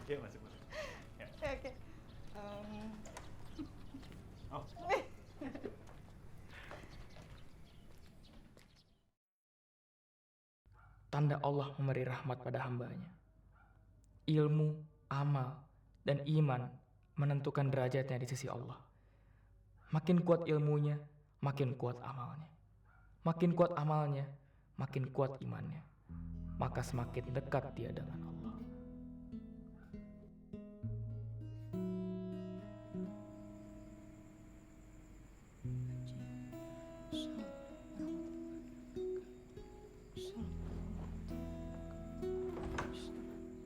Yuk, masuk, masuk. Ya. Oke. Oh. Tanda Allah memberi rahmat pada hambanya. Ilmu, amal, dan iman menentukan derajatnya di sisi Allah. Makin kuat ilmunya, makin kuat amalnya. Makin kuat amalnya, makin kuat imannya. Maka semakin dekat dia dengan Allah.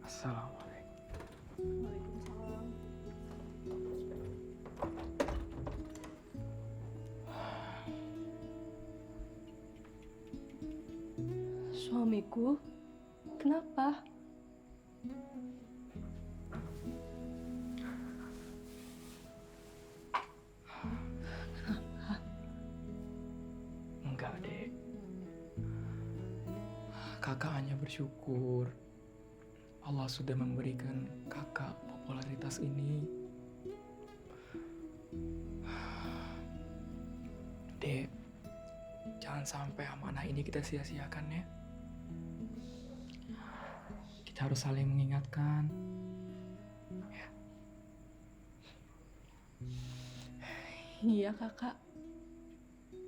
Assalamualaikum. Suamiku, kenapa? Enggak, Dek. Kakak hanya bersyukur Allah sudah memberikan kakak popularitas ini. Dek, jangan sampai amanah ini kita sia-siakan ya. Kita harus saling mengingatkan. Iya, Kakak.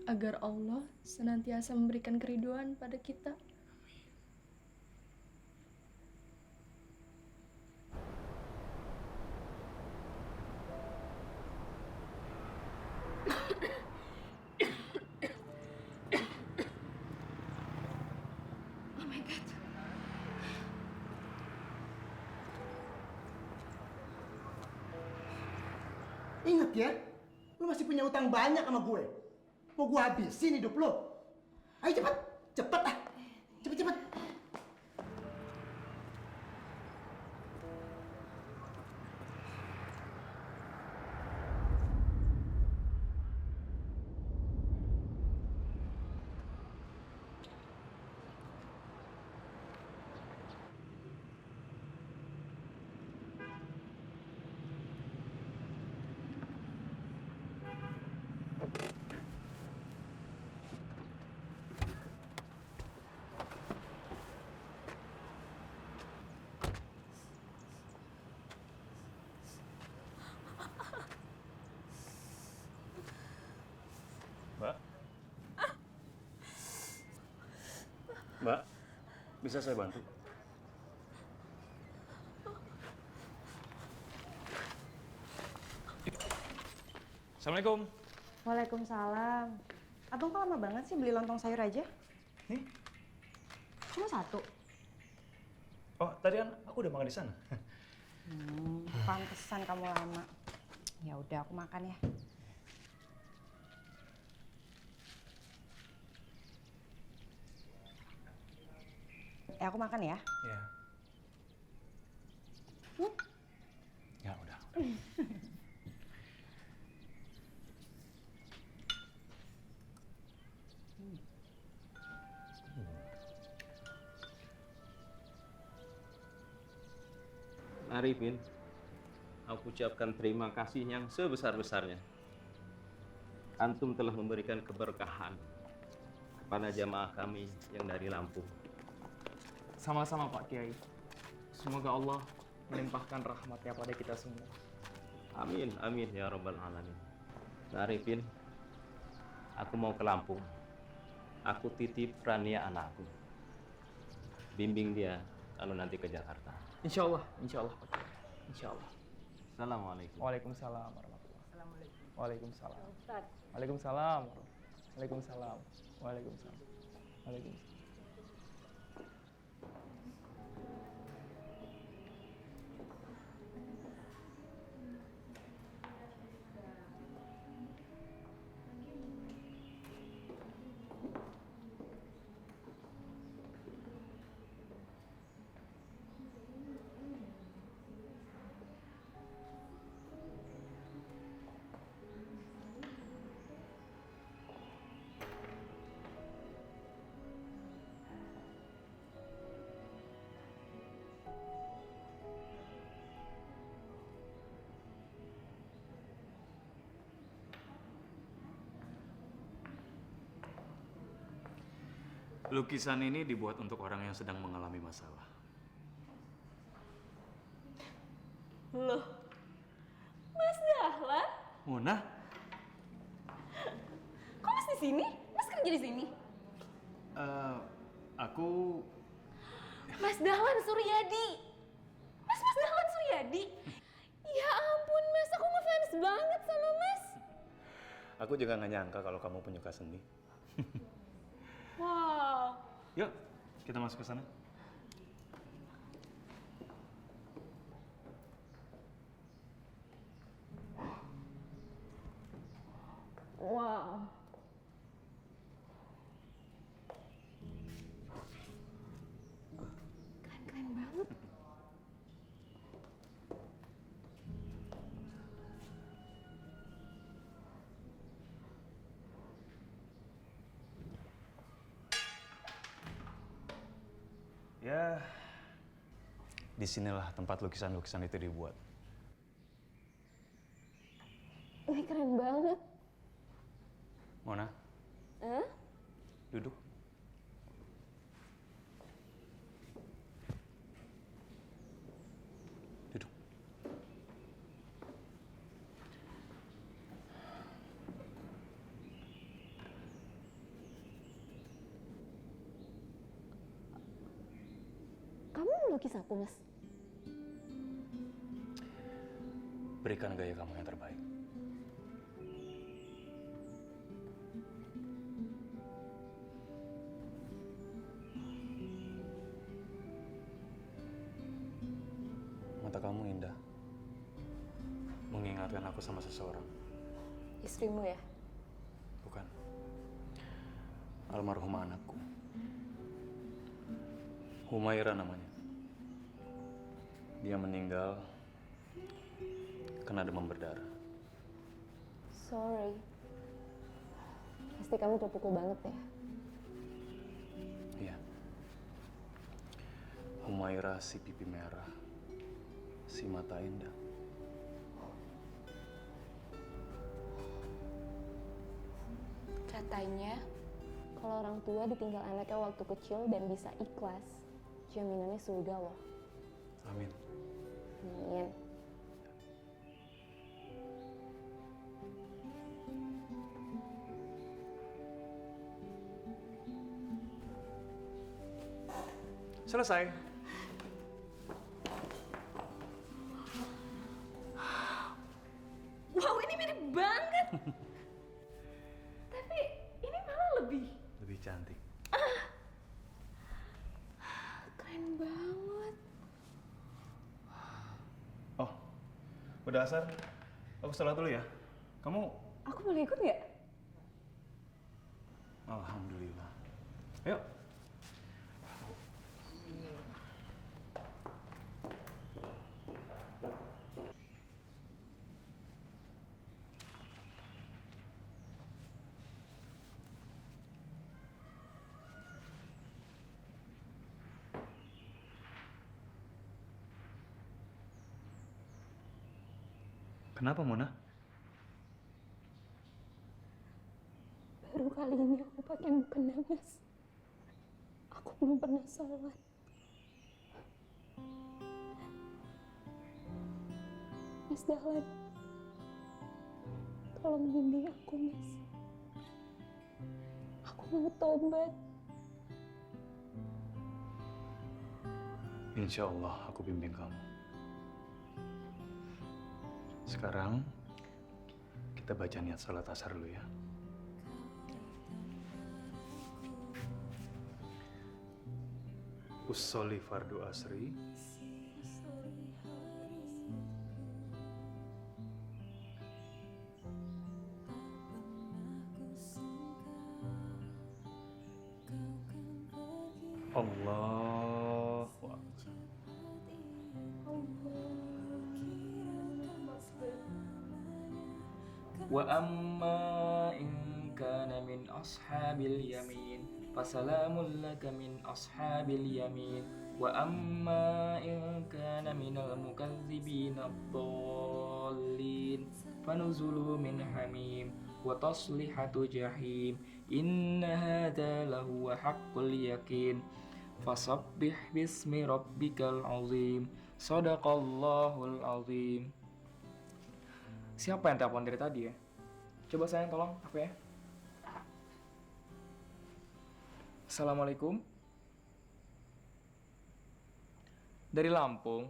Agar Allah senantiasa memberikan keriduan pada kita. Oh my God. Ingat ya, lu masih punya utang banyak sama gue. Mau gue habisin hidup lu. Ayo cepet, cepet ah. Cepet, cepet. Mbak? Mbak, bisa saya bantu? Assalamualaikum. Waalaikumsalam. Abang kok lama banget sih beli lontong sayur aja? Nih, Cuma satu? Oh, tadi kan aku udah makan di sana. Pantesan kamu lama. Ya udah aku makan ya. Aku makan ya. Iya. Ya udah. Arifin, aku ucapkan terima kasih yang sebesar-besarnya. Antum telah memberikan keberkahan kepada jamaah kami yang dari Lampung. Sama-sama Pak Kiai. Semoga Allah melimpahkan rahmatnya pada kita semua. Amin, amin ya rabbal alamin. Arifin, aku mau ke Lampung. Aku titip Rania anakku. Bimbing dia kalau nanti ke Jakarta. Insya Allah Pak Kiai. Insya Allah. Assalamualaikum. Waalaikumsalam warahmatullahi wabarakatuh. Waalaikumsalam. Waalaikumsalam. Waalaikumsalam. Waalaikumsalam. Waalaikumsalam. Lukisan ini dibuat untuk orang yang sedang mengalami masalah. Loh, Mas Dahlan? Mona? Kok Mas di sini? Mas kerja di sini? Aku... Mas Dahlan Suryadi. Mas Dahlan Suryadi. Ya ampun Mas, aku ngefans banget sama Mas. Aku juga nggak nyangka kalau kamu penyuka seni. Wow. Yuk, kita masuk ke sana. Wow. Keren banget. Ya, disinilah tempat lukisan-lukisan itu dibuat. Ini keren banget. Mona, Hah? duduk. Duduk. Kamu melukis aku, Mas? Berikan gaya kamu yang terbaik. Mata kamu indah. Mengingatkan aku sama seseorang. Istrimu ya? Bukan. Almarhumah anakku. Humaira namanya. Dia meninggal kena demam berdarah. Sorry. Pasti kamu terpukul banget ya? Iya. Humaira si pipi merah, si mata indah. Katanya, kalau orang tua ditinggal anaknya waktu kecil dan bisa ikhlas, jaminannya surga loh. Amin. Amin. Selesai. Wow, ini mirip banget. Tapi ini malah Lebih cantik. keren banget. udah asar. Aku sholat dulu ya. Kamu? Aku boleh ikut nggak? Alhamdulillah. Ayo. Kenapa, Mona? Baru kali ini aku pakai mukena, Mas. Aku belum pernah sholat. Mas Dahlan, tolong bimbing aku, Mas. Aku mau tobat. Insya Allah aku bimbing kamu. Sekarang kita baca niat salat asar dulu ya. Usolli fardu asri. Allahu Akbar. Wa amma in kana min ashabil yamin fasalamun laka min ashabil yamin wa amma in kana minal mukadzibin ad-dallin fanuzulu min hamim wa taslihatu jahim inna hadza lahu haqqul yakin fasabbih bismi rabbikal azim sadaqallahul azim. Siapa yang telepon dari tadi ya? Coba sayang tolong apa ya? Assalamualaikum. Dari Lampung.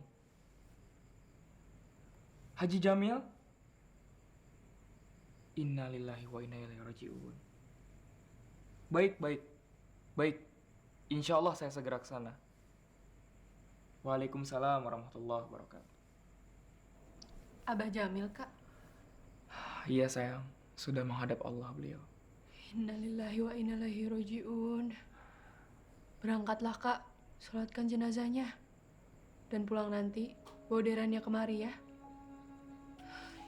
Haji Jamil. Innalillahi wa inna ilaihi raji'un. Baik, baik. Baik. Insya Allah saya segera ke sana. Waalaikumsalam warahmatullahi wabarakatuh. Abah Jamil, Kak. Iya sayang, sudah menghadap Allah beliau. Innalillahi wa inna ilaihi raji'un. Berangkatlah, Kak. Sholatkan jenazahnya. Dan pulang nanti, bawa derannya kemari ya.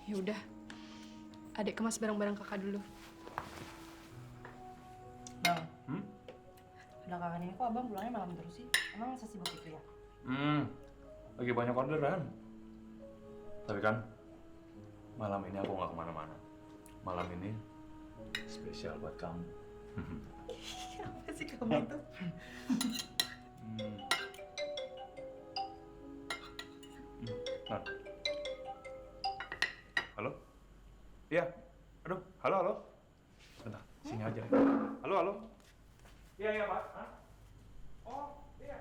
Yaudah. Adik kemas barang-barang kakak dulu. Bang, belakangan ini kok abang pulangnya malam terus sih? Emang sesibuk itu ya? Lagi banyak orderan. Tapi kan, malam ini aku nggak kemana-mana. Malam ini spesial buat kamu. Apa sih kamu itu? Nah. Halo? Iya. Aduh, halo. Sebentar, sini aja. Halo. Iya, Pak. Hah? Oh, iya.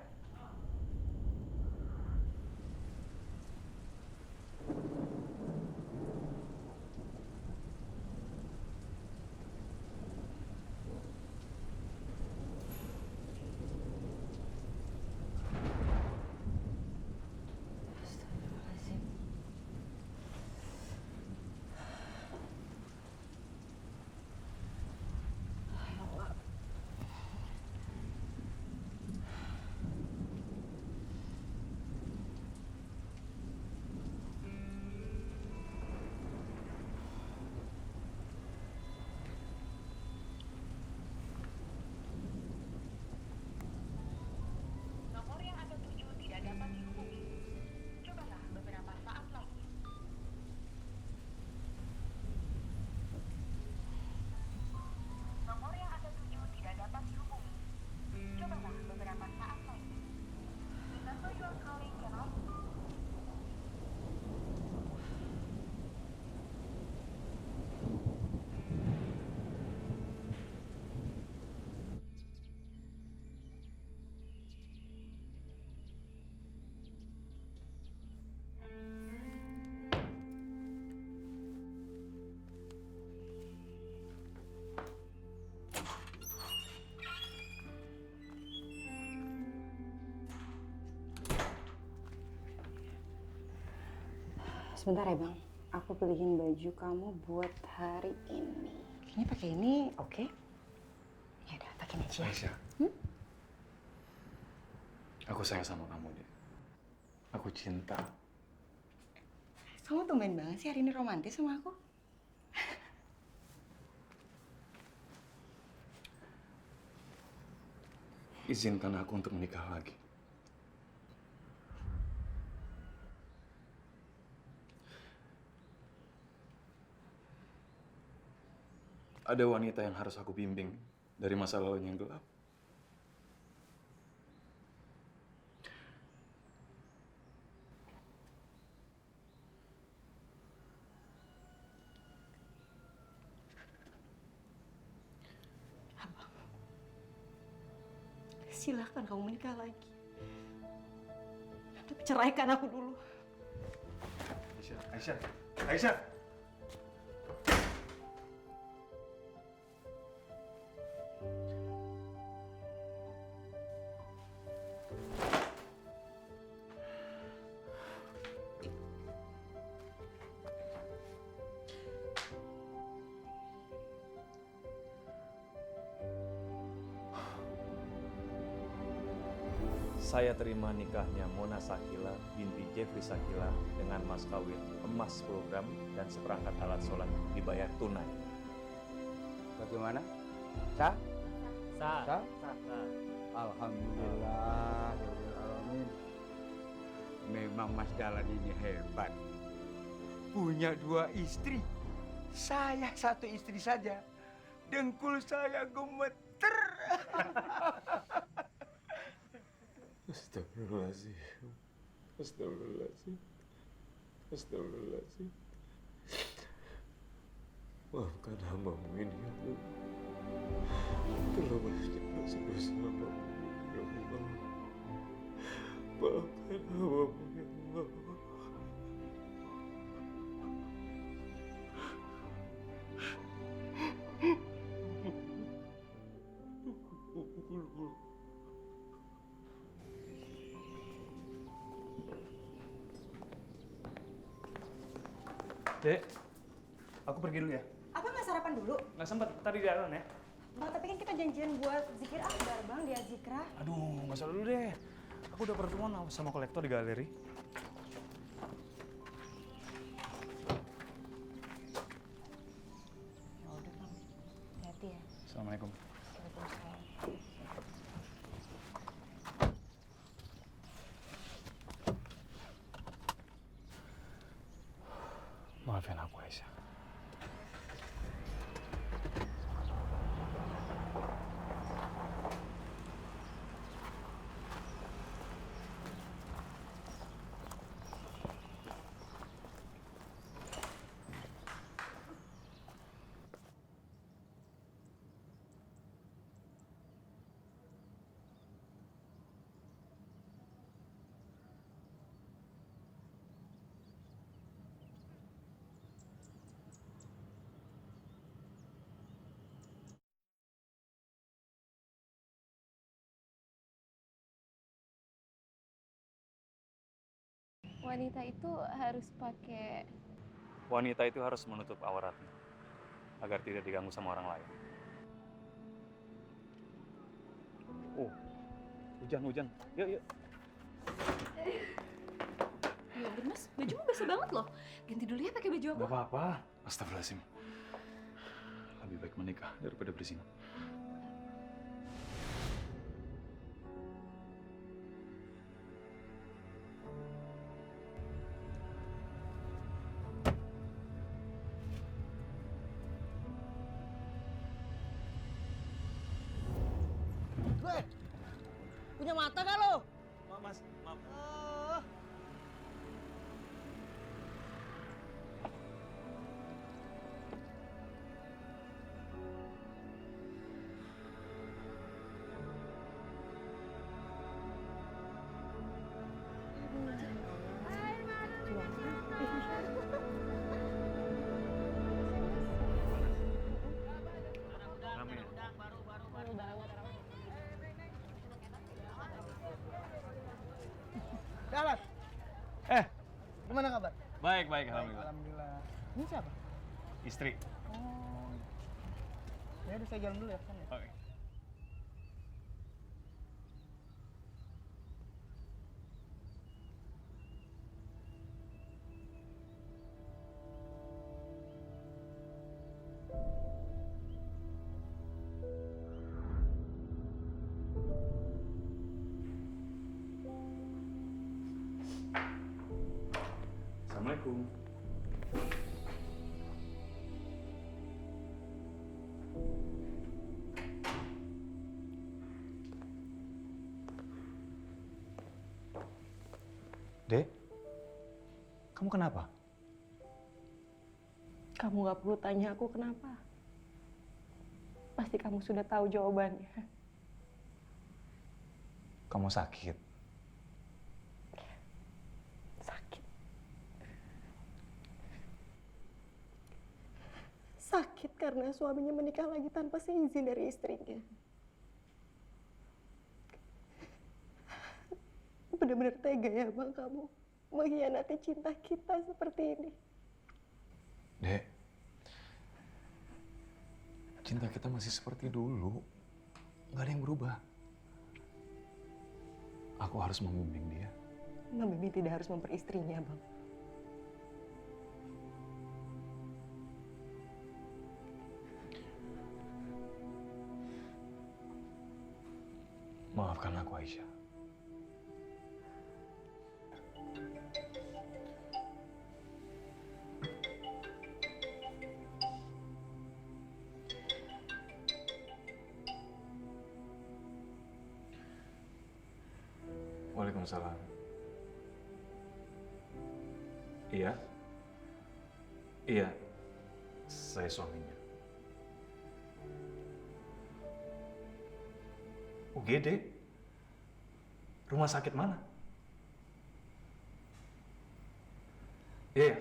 Sebentar ya Bang, aku pilihin baju kamu buat hari ini. Kayaknya pakai ini oke. Ya udah, pakai ini aja. Aisyah. Aku sayang sama kamu, deh. Aku cinta. Kamu tumben banget sih hari ini romantis sama aku. Izinkan aku untuk menikah lagi. Ada wanita yang harus aku bimbing dari masa lalu yang gelap. Silahkan kamu menikah lagi. Tapi ceraikan aku dulu. Aisyah, Aisyah. Saya terima nikahnya Mona Sakila binti Jeffrey Sakila dengan mas kawin emas 10 gram dan seperangkat alat sholat dibayar tunai. Bagaimana? Sah? Sah. Sah? Sah. Alhamdulillah. Alamin. Memang Mas Dahlan ini hebat. Punya 2 istri. Saya 1 istri saja. Dengkul saya gemeter. Astagfirullahaladzim. Astagfirullahaladzim. Astagfirullahaladzim. Maafkan hamba-Mu ini, ya Allah. Telah banyak dosa-dosa hamba-Mu, ya Allah. Maafkan hamba-Mu, ya Allah. Dek, aku pergi dulu ya. Apa nggak sarapan dulu? Nggak sempat, tadi di jalan ya. Bang, tapi kan kita janjian buat zikir akbar, Bang, dia zikrah. Aduh, nggak usah dulu deh. Aku udah pertemuan sama kolektor di galeri. Ya udah, Bang. Hati-hati ya. Assalamualaikum. Waalaikumsalam. Maafin aku, Aisyah. Wanita itu harus pakai... Wanita itu harus menutup auratnya agar tidak diganggu sama orang lain. Oh, hujan. Yuk. Ya ampun Mas, bajumu basah banget loh. Ganti dulu ya pakai baju aku. Gak apa-apa. Astagfirullahaladzim. Lebih baik menikah daripada berzina. Punya mata gak lo? Mas, maaf. Dahlan. Gimana kabar? Baik, baik, alhamdulillah. Alhamdulillah. Ini siapa? Istri. Oh. Ya udah saya jalan dulu ya. San, ya. Oke. Assalamualaikum. Dek, kamu kenapa? Kamu gak perlu tanya aku kenapa. Pasti kamu sudah tahu jawabannya. Kamu sakit. Sakit karena suaminya menikah lagi tanpa seizin dari istrinya. Benar-benar tega ya bang kamu mengkhianati cinta kita seperti ini. Dek, cinta kita masih seperti dulu. Gak ada yang berubah. Aku harus membimbing dia. Membimbing tidak harus memperistrinya bang. Maafkan aku, Aisyah. Waalaikumsalam. Iya? Iya, saya suaminya. UGD? Rumah sakit mana? Iya,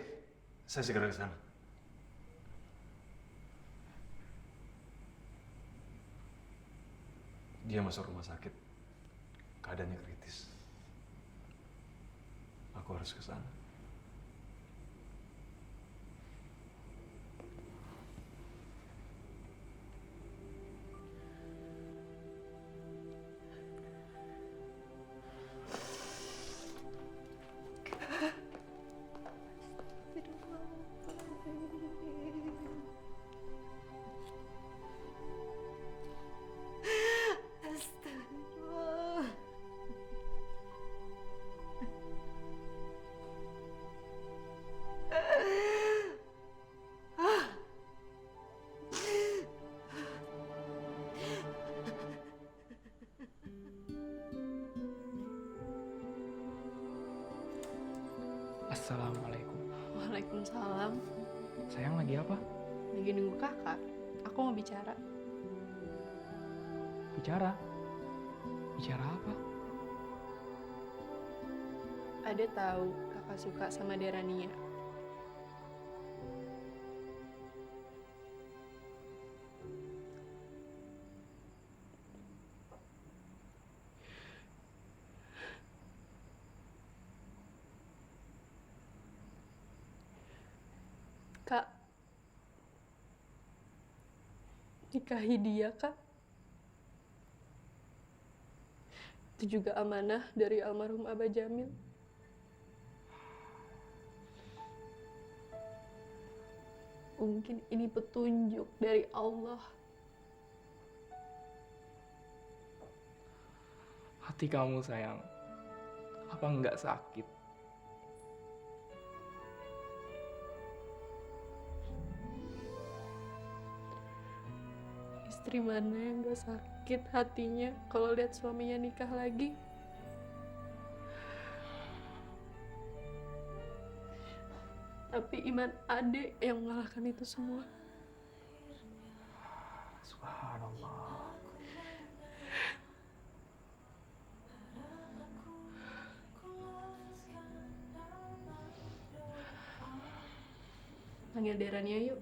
saya segera ke sana. Dia masuk rumah sakit. Keadaannya kritis. Aku harus ke sana. Astagfirullah. Assalamualaikum. Waalaikumsalam. Sayang lagi apa? Lagi nunggu kakak. Aku mau bicara. Bicara? Bicara apa? Ade tahu kakak suka sama Derania. Kak, nikahi dia, Kak. Itu juga amanah dari almarhum Abah Jamil. Mungkin ini petunjuk dari Allah. Hati kamu sayang, apa nggak sakit? Istri mana yang gak sakit hatinya kalau lihat suaminya nikah lagi? Tapi iman Ade yang mengalahkan itu semua. Subhanallah. Panggil Derania yuk.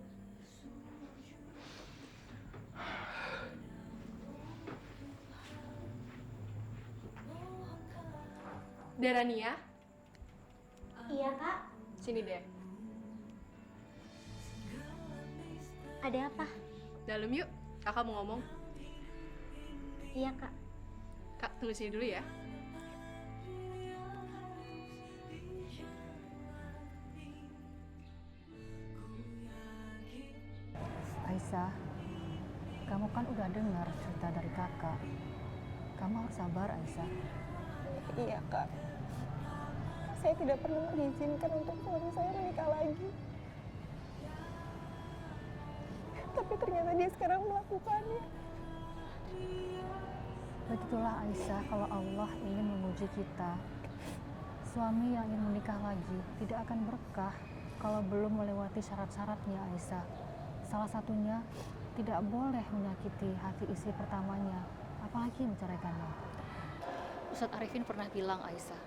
Derania? Iya, Kak. Sini deh. Ada apa? Dalam yuk, kakak mau ngomong. Iya, Kak. Kak, tunggu sini dulu ya. Aisyah, kamu kan udah dengar cerita dari kakak. Kamu harus sabar, Aisyah. Iya, Kak. Saya tidak pernah mengizinkan untuk suami saya menikah lagi. Tapi ternyata dia sekarang melakukannya. Begitulah Aisyah, kalau Allah ingin menguji kita. Suami yang ingin menikah lagi tidak akan berkah kalau belum melewati syarat-syaratnya, Aisyah. Salah satunya, tidak boleh menyakiti hati istri pertamanya, apalagi menceraikannya. Ustadz Arifin pernah bilang, Aisyah,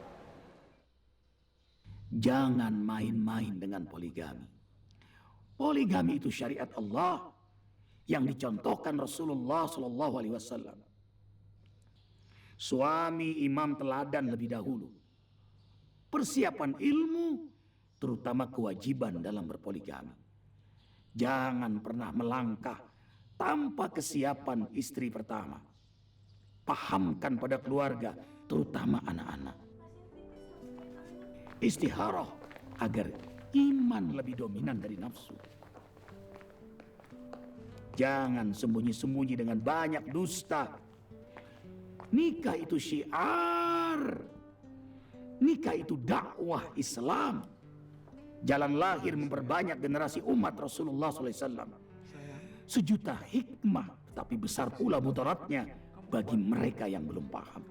jangan main-main dengan poligami. Poligami itu syariat Allah yang dicontohkan Rasulullah SAW. Suami imam teladan lebih dahulu. Persiapan ilmu, terutama kewajiban dalam berpoligami. Jangan pernah melangkah tanpa kesiapan istri pertama. Pahamkan pada keluarga, terutama anak-anak. Istikharah agar iman lebih dominan dari nafsu. Jangan sembunyi-sembunyi dengan banyak dusta. Nikah itu syiar. Nikah itu dakwah Islam. Jalan lahir memperbanyak generasi umat Rasulullah SAW. Sejuta hikmah, tapi besar pula mudaratnya bagi mereka yang belum paham.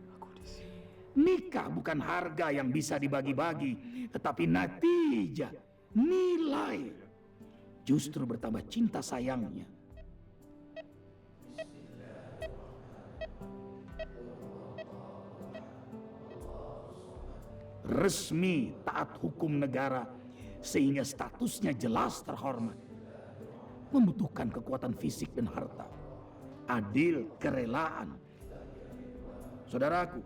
Nikah bukan harga yang bisa dibagi-bagi, tetapi natijah, nilai. Justru bertambah cinta sayangnya. Resmi taat hukum negara sehingga statusnya jelas terhormat. Membutuhkan kekuatan fisik dan harta. Adil, kerelaan. Saudaraku,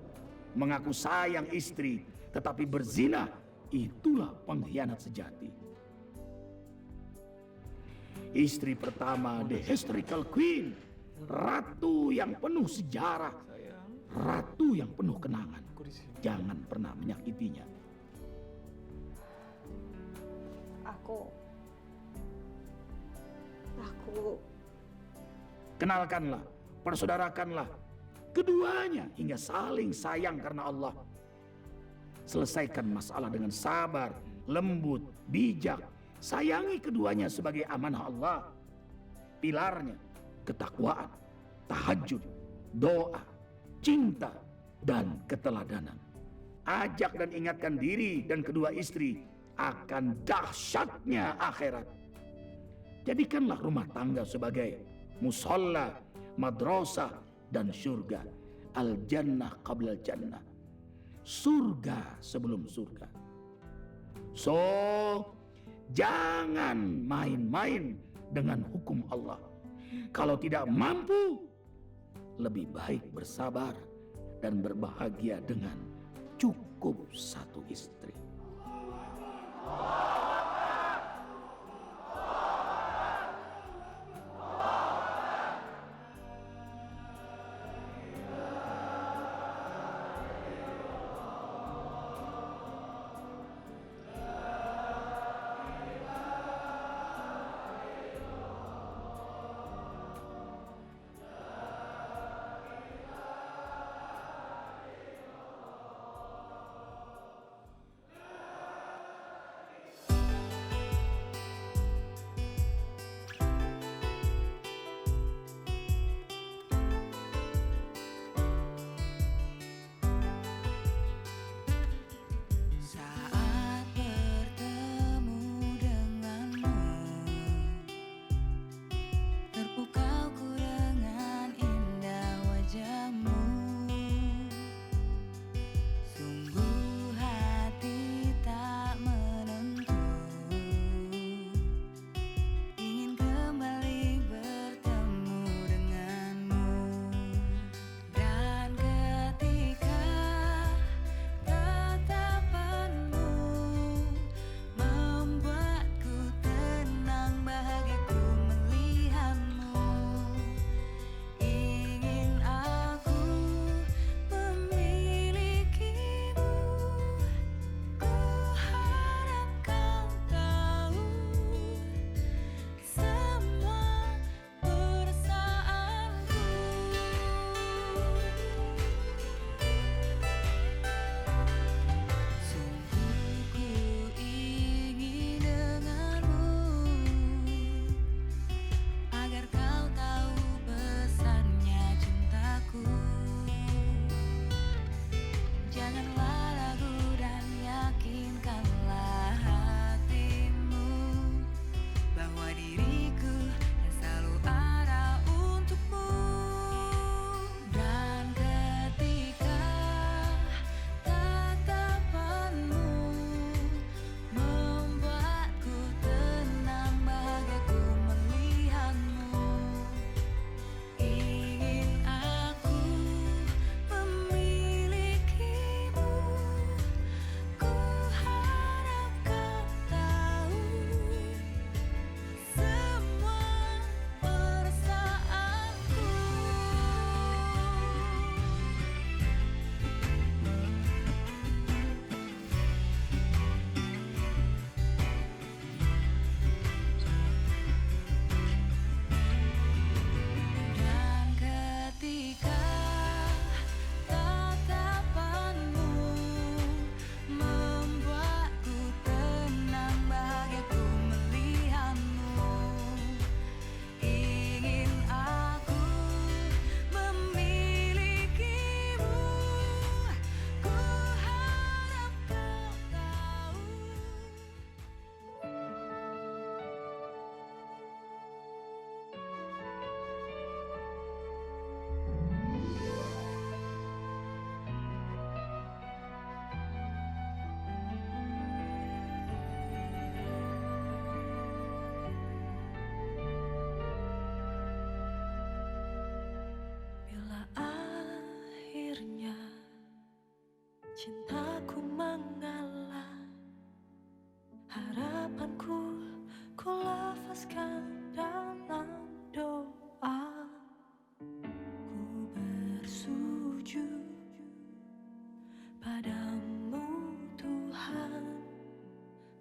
mengaku sayang istri tetapi berzina, itulah pengkhianat sejati. Istri pertama, the historical queen, ratu yang penuh sejarah, ratu yang penuh kenangan. Jangan pernah menyakitinya. Aku Kenalkanlah, persaudarakanlah keduanya hingga saling sayang karena Allah. Selesaikan masalah dengan sabar, lembut, bijak. Sayangi keduanya sebagai amanah Allah. Pilarnya ketakwaan, tahajud, doa, cinta, dan keteladanan. Ajak dan ingatkan diri dan kedua istri akan dahsyatnya akhirat. Jadikanlah rumah tangga sebagai musola, madrasah, dan surga. Al-jannah qabla al-jannah. Surga sebelum surga. So, jangan main-main dengan hukum Allah. Kalau tidak mampu, lebih baik bersabar dan berbahagia dengan cukup satu istri.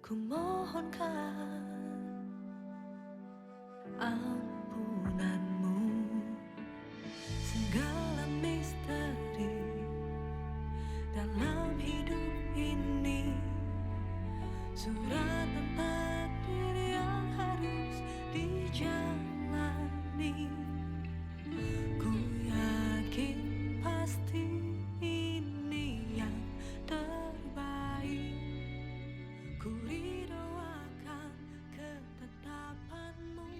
ku mohonkan ampunanmu. Segala misteri dalam hidup ini, suratan takdir yang harus dijalani. Ku yakin pasti ini yang terbaik. Ku ridho akan ketetapanmu.